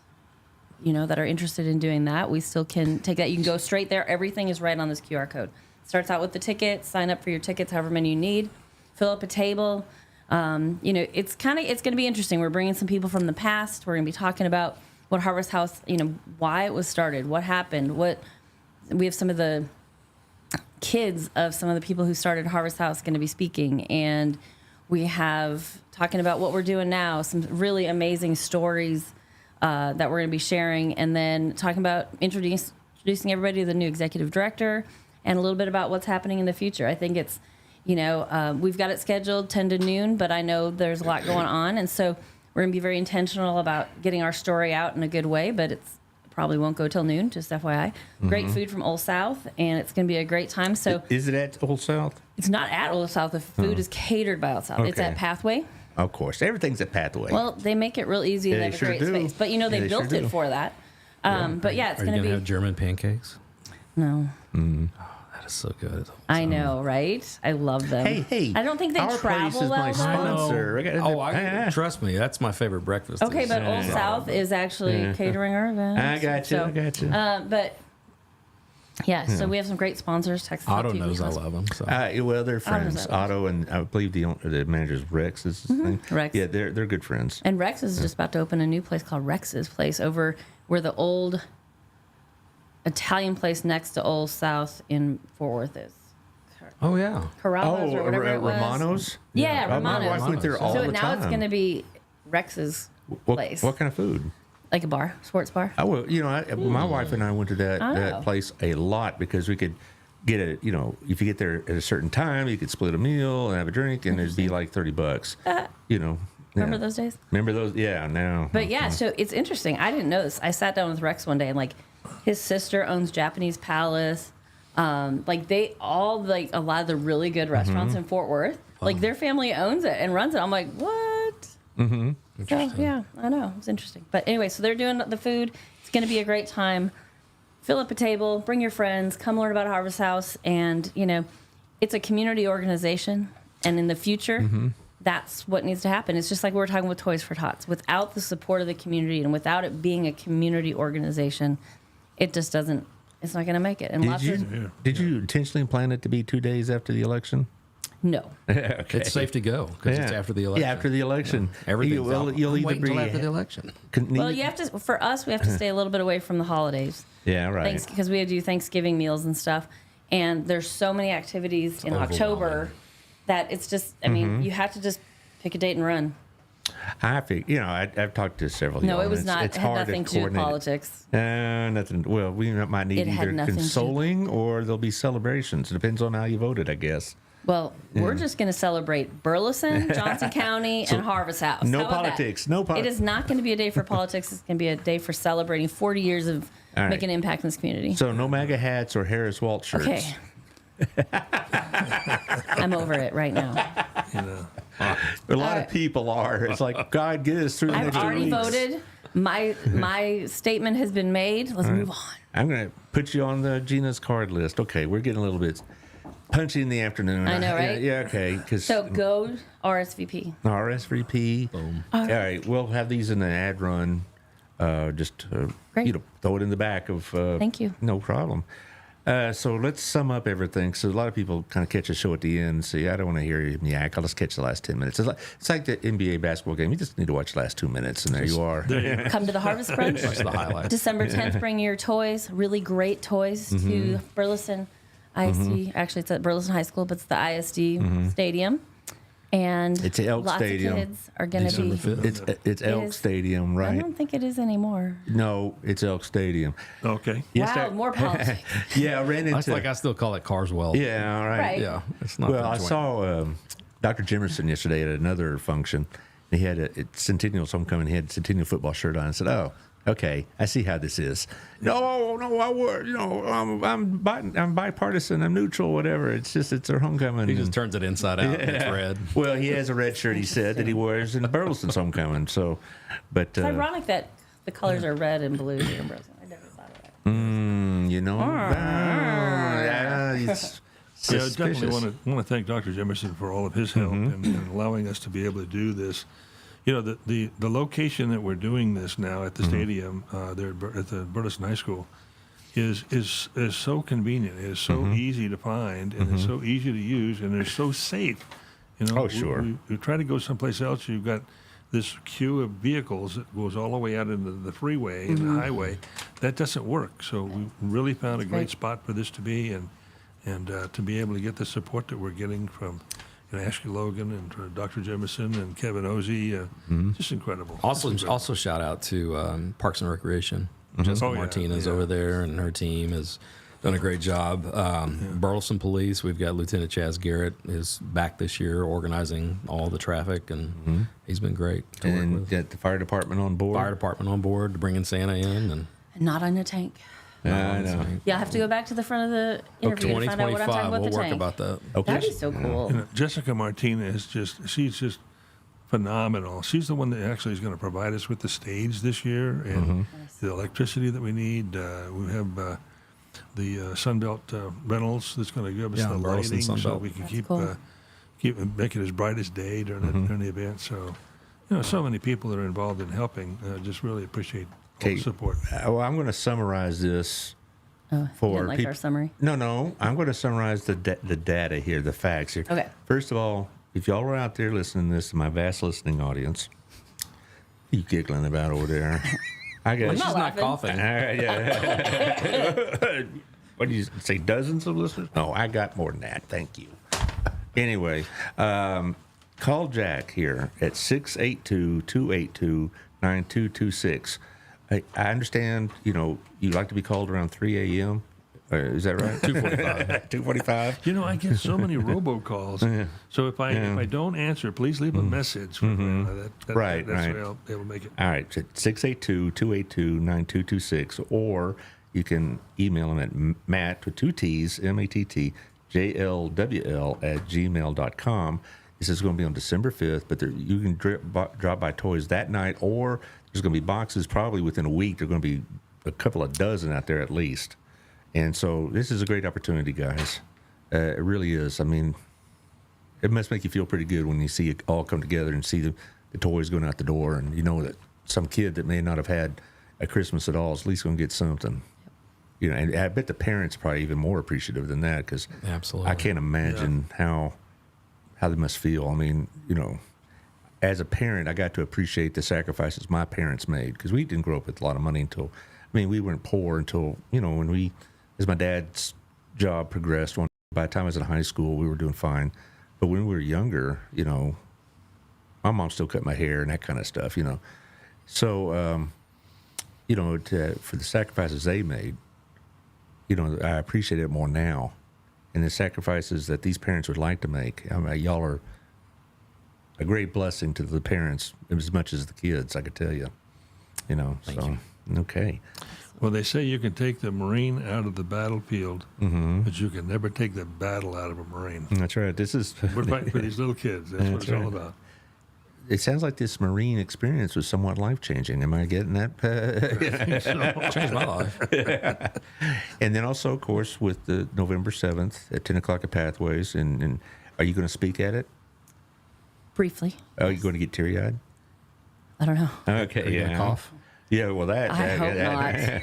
that are interested in doing that, we still can take that. You can go straight there. Everything is right on this QR code. Starts out with the ticket. Sign up for your tickets, however many you need. Fill up a table. It's going to be interesting. We're bringing some people from the past. We're going to be talking about what Harvest House, why it was started, what happened, we have some of the kids of some of the people who started Harvest House going to be speaking, and we have talking about what we're doing now, some really amazing stories that we're going to be sharing, and then talking about introducing everybody to the new executive director and a little bit about what's happening in the future. I think it's, we've got it scheduled 10 to noon, but I know there's a lot going on, and so we're going to be very intentional about getting our story out in a good way, but it probably won't go till noon, just FYI. Great food from Old South, and it's going to be a great time. So Is it at Old South? it's not at Old South. The food is catered by Old South. It's Okay. at Pathway. Of course, everything's at Pathway. Well, they make it real easy, and Yeah, they have they a great sure do. space. But, they They sure built do. it for that. But, yeah, it's Are you going to gonna have be... German pancakes? No. That is so good. I know, right? I love them. hey! I don't think they our travel place is my that well. sponsor. Trust me, that's my favorite breakfast. Okay, is- but Old South is actually catering our events. I got you. But yeah, so we have some great sponsors. Texas Otto TV knows I sponsors. love them. So. Well, they're friends. that. Otto and I believe the manager's Rex is his name. Rex. Yeah, they're good friends. And Rex is just about to open a new place called Rex's Place over where the old Italian place next to Old South in Fort Worth is. Oh yeah. Carrabba's or whatever it was. Romano's. Yeah, My Romano's. wife went there all so the now time. it's going to be Rex's place. What kind of food? Like a bar, sports bar. I will. My wife and I went to that place a lot because we could get if you get there at a certain time, you could split a meal and have a drink, and it'd be like $30. Remember those days? Remember those? Yeah, now. But yeah, so it's interesting. I didn't know this. I sat down with Rex one day, and his sister owns Japanese Palace. They all a lot of the really good restaurants in Fort Worth. Their family owns it and runs it. I'm like, what? Mm-hmm. So yeah, I know, it's interesting. But anyway, so they're doing the food. It's going to be a great time. Fill up a table, bring your friends, come learn about Harvest House, and it's a community organization. And in the future, that's what needs to happen. It's just like we were talking with Toys for Tots. Without the support of the community and without it being a community organization, it just doesn't. It's not going to make it. And Did you intentionally plan it to be 2 days after the election? No. Okay. It's safe to go because it's after the election. Yeah, after the election. Everything's out. You'll I'm either waiting be till after the election. Well, you have to. For us, we have to stay a little bit away from the holidays. Yeah, right. Because we do Thanksgiving meals and stuff, and there's so many activities in October that it's just. I mean, you have to just pick a date and run. I think I've talked to several. No, y'all, it was and not. It's It had hard nothing to do with coordinate it. politics. Nothing. Well, we might need It had either nothing to do- consoling or there'll be celebrations. It depends on how you voted, I guess. Well, we're just going to celebrate Burleson, Johnson County, and Harvest House. No How about that? politics. No politics. It is not going to be a day for politics. It's going to be a day for celebrating 40 years of All right. making an impact in this community. So no MAGA hats or Harris Waltz shirts. Okay. I'm over it right now. A lot of people are. It's like, God, get us through the I've next 2 already weeks. voted. My statement has been made. Let's move on. I'm going to put you on the Gina's card list. Okay, we're getting a little bit punchy in the afternoon. I know, right? Yeah, okay. So go RSVP. RSVP. Boom. All right, we'll have these in an ad run. Just Great. throw it in the back of. Thank you. No problem. So let's sum up everything. So a lot of people kind of catch a show at the end and say, I don't want to hear you yak. I'll just catch the last 10 minutes. It's like the NBA basketball game. You just need to watch the last 2 minutes, and there you are. Come to the Harvest Brunch. That's the highlight. December 10th, bring your toys, really great toys to Burleson ISD. Actually, it's at Burleson High School, but it's the ISD Stadium. And It's Elk lots Stadium. of kids are going to December be. 5th. It's Elk is- Stadium, I right? don't think it is anymore. No, it's Elk Stadium. Okay. Yes, wow, sir. more politics. Yeah, I ran into. That's like I still call it Carswell. Yeah, all right. Right. Yeah, it's not. Well, the I joint. saw Dr. Jimerson yesterday at another function. He had a Centennial's homecoming. He had a Centennial football shirt on. I said, "Oh, okay, I see how this is." No, I would. I'm bipartisan. I'm neutral. Whatever. It's their homecoming. He just turns it inside out. And it's red. Well, he has a red shirt. He said that he wears in Burleson's homecoming. So, but It's ironic that the colors are red and blue here in Burleson. I never thought of that. It's Yeah, I definitely suspicious. want to thank Dr. Jimerson for all of his help and allowing us to be able to do this. The location that we're doing this now at the stadium there at the Burleson High School is so convenient. It is so easy to find, and it's so easy to use, and it's so safe. Oh, sure. We try to go someplace else. You've got this queue of vehicles that goes all the way out into the freeway and the highway. That doesn't work. So we really found a great great. spot for this to be, and to be able to get the support that we're getting from Ashley Logan and Dr. Jimerson and Kevin Ozzie, just incredible. Also, shout out to Parks and Recreation. Jessica Oh, yeah, Martinez yeah. over there, and her team has done a great job. Burleson Police, we've got Lieutenant Chaz Garrett is back this year organizing all the traffic, and he's been great to work And with. get the fire department on board. Fire department on board, bringing Santa in, and And not on a tank. Yeah, I know. Yeah, I have to go back to the front of the interview to find out what I'm talking 2025, about we'll the work tank. about that. Okay. That'd be so cool. Jessica Martinez she's just phenomenal. She's the one that actually is going to provide us with the stage this year and the electricity that we need. We have the Sunbelt rentals that's going to give us Yeah, the Burleson lighting so Sunbelt. we can That's keep cool. make it as bright as day during the event. So, so many people that are involved in helping. Just really appreciate all the Okay. support. Well, I'm going to summarize this You for didn't like people. our summary? No. I'm going to summarize the data here, the facts here. Okay. First of all, if y'all are out there listening to this, to my vast listening audience, what are you giggling about over there? I got. I'm She's not not laughing. coughing. Yeah. What do you say? Dozens of listeners? No, I got more than that. Thank you. Anyway, call Jack here at 682-282-9226. I understand. You like to be called around 3 a.m. Is that right? 2:45. 2:45. I get so many robocalls. So if I don't answer, please leave a message. For Right, That's right. the way I'll be able to make it. All right, 682-282-9226, or you can email him at Matt with 2 T's, MATT, JLWL@gmail.com. This is going to be on December 5th, but you can drop by toys that night, or there's going to be boxes probably within a week. There are going to be a couple of dozen out there at least. And so this is a great opportunity, guys. It really is. I mean, it must make you feel pretty good when you see it all come together and see the toys going out the door, and you know that some kid that may not have had a Christmas at all is at least going to get something. And I bet the parents are probably even more appreciative than that, because Absolutely. I can't imagine how they must feel. I mean, as a parent, I got to appreciate the sacrifices my parents made, because we didn't grow up with a lot of money we weren't poor until, as my dad's job progressed, by the time I was in high school, we were doing fine. But when we were younger, my mom still cut my hair and that kind of stuff, So, for the sacrifices they made, I appreciate it more now. And the sacrifices that these parents would like to make, y'all are a great blessing to the parents as much as the kids, I could tell you. Thank you. Okay. Well, they say you can take the Marine out of the battlefield, but you can never take the battle out of a Marine. That's right. This is We're fighting for these little kids. That's what That's it's all right. about. it sounds like this Marine experience was somewhat life-changing. Am I getting that? Changed my life. And then also, of course, with the November 7th at 10 o'clock at Pathways. And are you going to speak at it? Briefly. Are you going to get teary-eyed? I don't know. Okay, Are you gonna cough? Yeah, well, that. I hope not.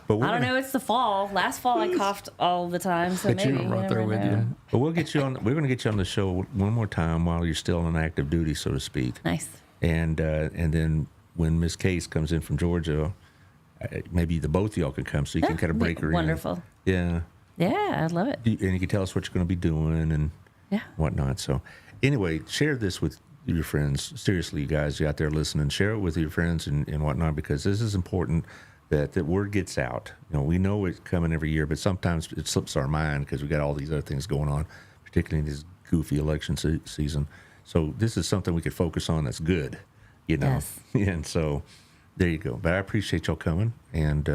But I don't know. It's the fall. Last fall I coughed all the time, so But maybe you're you right there never with know. you. But we'll get you on. We're going to get you on the show one more time while you're still on active duty, so to speak. Nice. And then when Miss Case comes in from Georgia, maybe the both of y'all can come, so you can kind of break her Wonderful. in. Yeah, Yeah, I'd love it. and you can tell us what you're going to be doing and Yeah. whatnot. So, anyway, share this with your friends. Seriously, you guys, you out there listening, share it with your friends and whatnot, because this is important that word gets out. You know, we know it's coming every year, but sometimes it slips our mind because we got all these other things going on, particularly in this goofy election season. So this is something we could focus on that's good, you know. Yes. And so there you go. But I appreciate y'all coming, and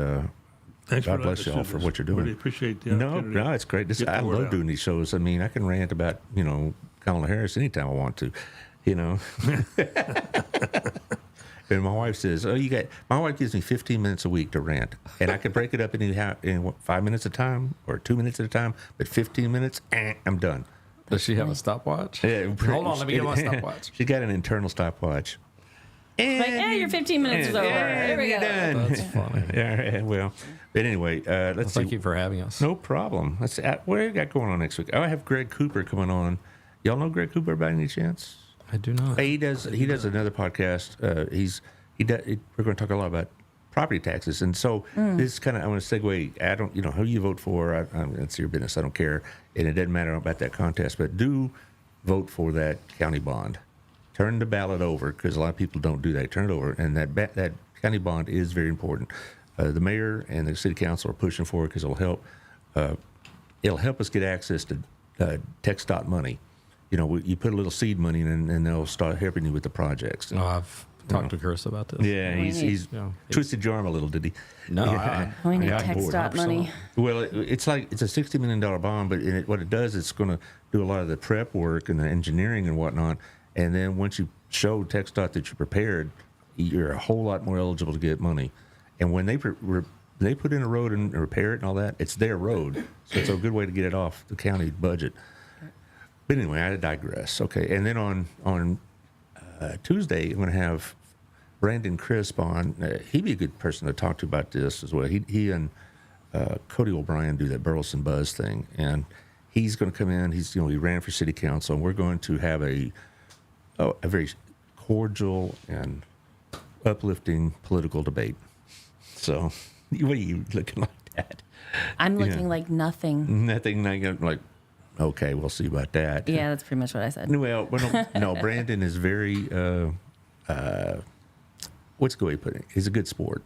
Thanks God for bless letting y'all us do for this. what you're doing. Really appreciate the No, opportunity. no, it's great. to get I the word love out. doing these shows. I mean, I can rant about, Kamala Harris anytime I want to, And my wife says, my wife gives me 15 minutes a week to rant. And I can break it up in 5 minutes at a time or 2 minutes at a time, but 15 minutes, I'm done. Does she have a stopwatch? Yeah, Hold on, let me get my stopwatch. She got an internal stopwatch. Like, your 15 minutes is over. Here we you're go. done. That's funny. Yeah, well, but anyway, let's see. Thank you for having us. No problem. Let's see. What do you got going on next week? I have Greg Cooper coming on. Y'all know Greg Cooper by any chance? I do not. He does another podcast. We're going to talk a lot about property taxes, and so this is kind of, I want to segue. I don't, who you vote for. It's your business. I don't care, and it doesn't matter about that contest. But do vote for that county bond. Turn the ballot over, because a lot of people don't do that. Turn it over, and that county bond is very important. The mayor and the city council are pushing for it because it'll help. It'll help us get access to TxDOT money. You put a little seed money in, and they'll start helping you with the projects. No, I've talked to Chris about this. Yeah, he's Yeah. twisted your arm a little, did he? No, Yeah. We need I got bored. TxDOT money. Well, it's a $60 million bond, but what it does, it's going to do a lot of the prep work and the engineering and whatnot. And then once you show TxDOT that you're prepared, you're a whole lot more eligible to get money. And when they put in a road and repair it and all that, it's their road, so it's a good way to get it off the county budget. But anyway, I digress. Okay, and then on Tuesday, I'm going to have Brandon Crisp on. He'd be a good person to talk to about this as well. He and Cody O'Brien do that Burleson Buzz thing, and he's going to come in. He ran for city council, and we're going to have a very cordial and uplifting political debate. So, what are you looking like that? I'm looking like nothing. Nothing like. Okay, we'll see about that. Yeah, that's pretty much what I said. Well, no, Brandon is very, what's the way to put it? He's a good sport.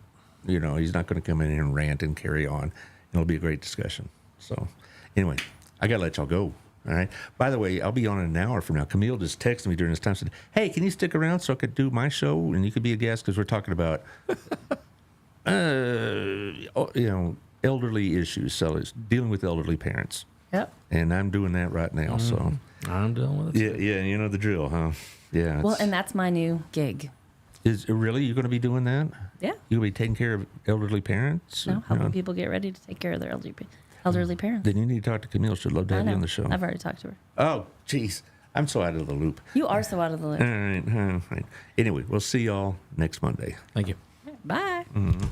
He's not going to come in here and rant and carry on. It'll be a great discussion. So, anyway, I got to let y'all go. All right. By the way, I'll be on in an hour from now. Camille just texted me during this time, said, "Hey, can you stick around so I could do my show and you could be a guest, because we're talking about, elderly issues, so it's dealing with elderly parents." Yep. And I'm doing that right now. So, I'm dealing with it. yeah, you know the drill, huh? Yeah. Well, and that's my new gig. Is really you going to be doing that? Yeah. You going to be taking care of elderly parents? No, helping people get ready to take care of their elderly parents. Then you need to talk to Camille. She'd love to I have you know. on the show. I've already talked to her. Oh, jeez. I'm so out of the loop. You are so out of the loop. All right. Anyway, we'll see y'all next Monday. Thank you. Bye. Mm-hmm.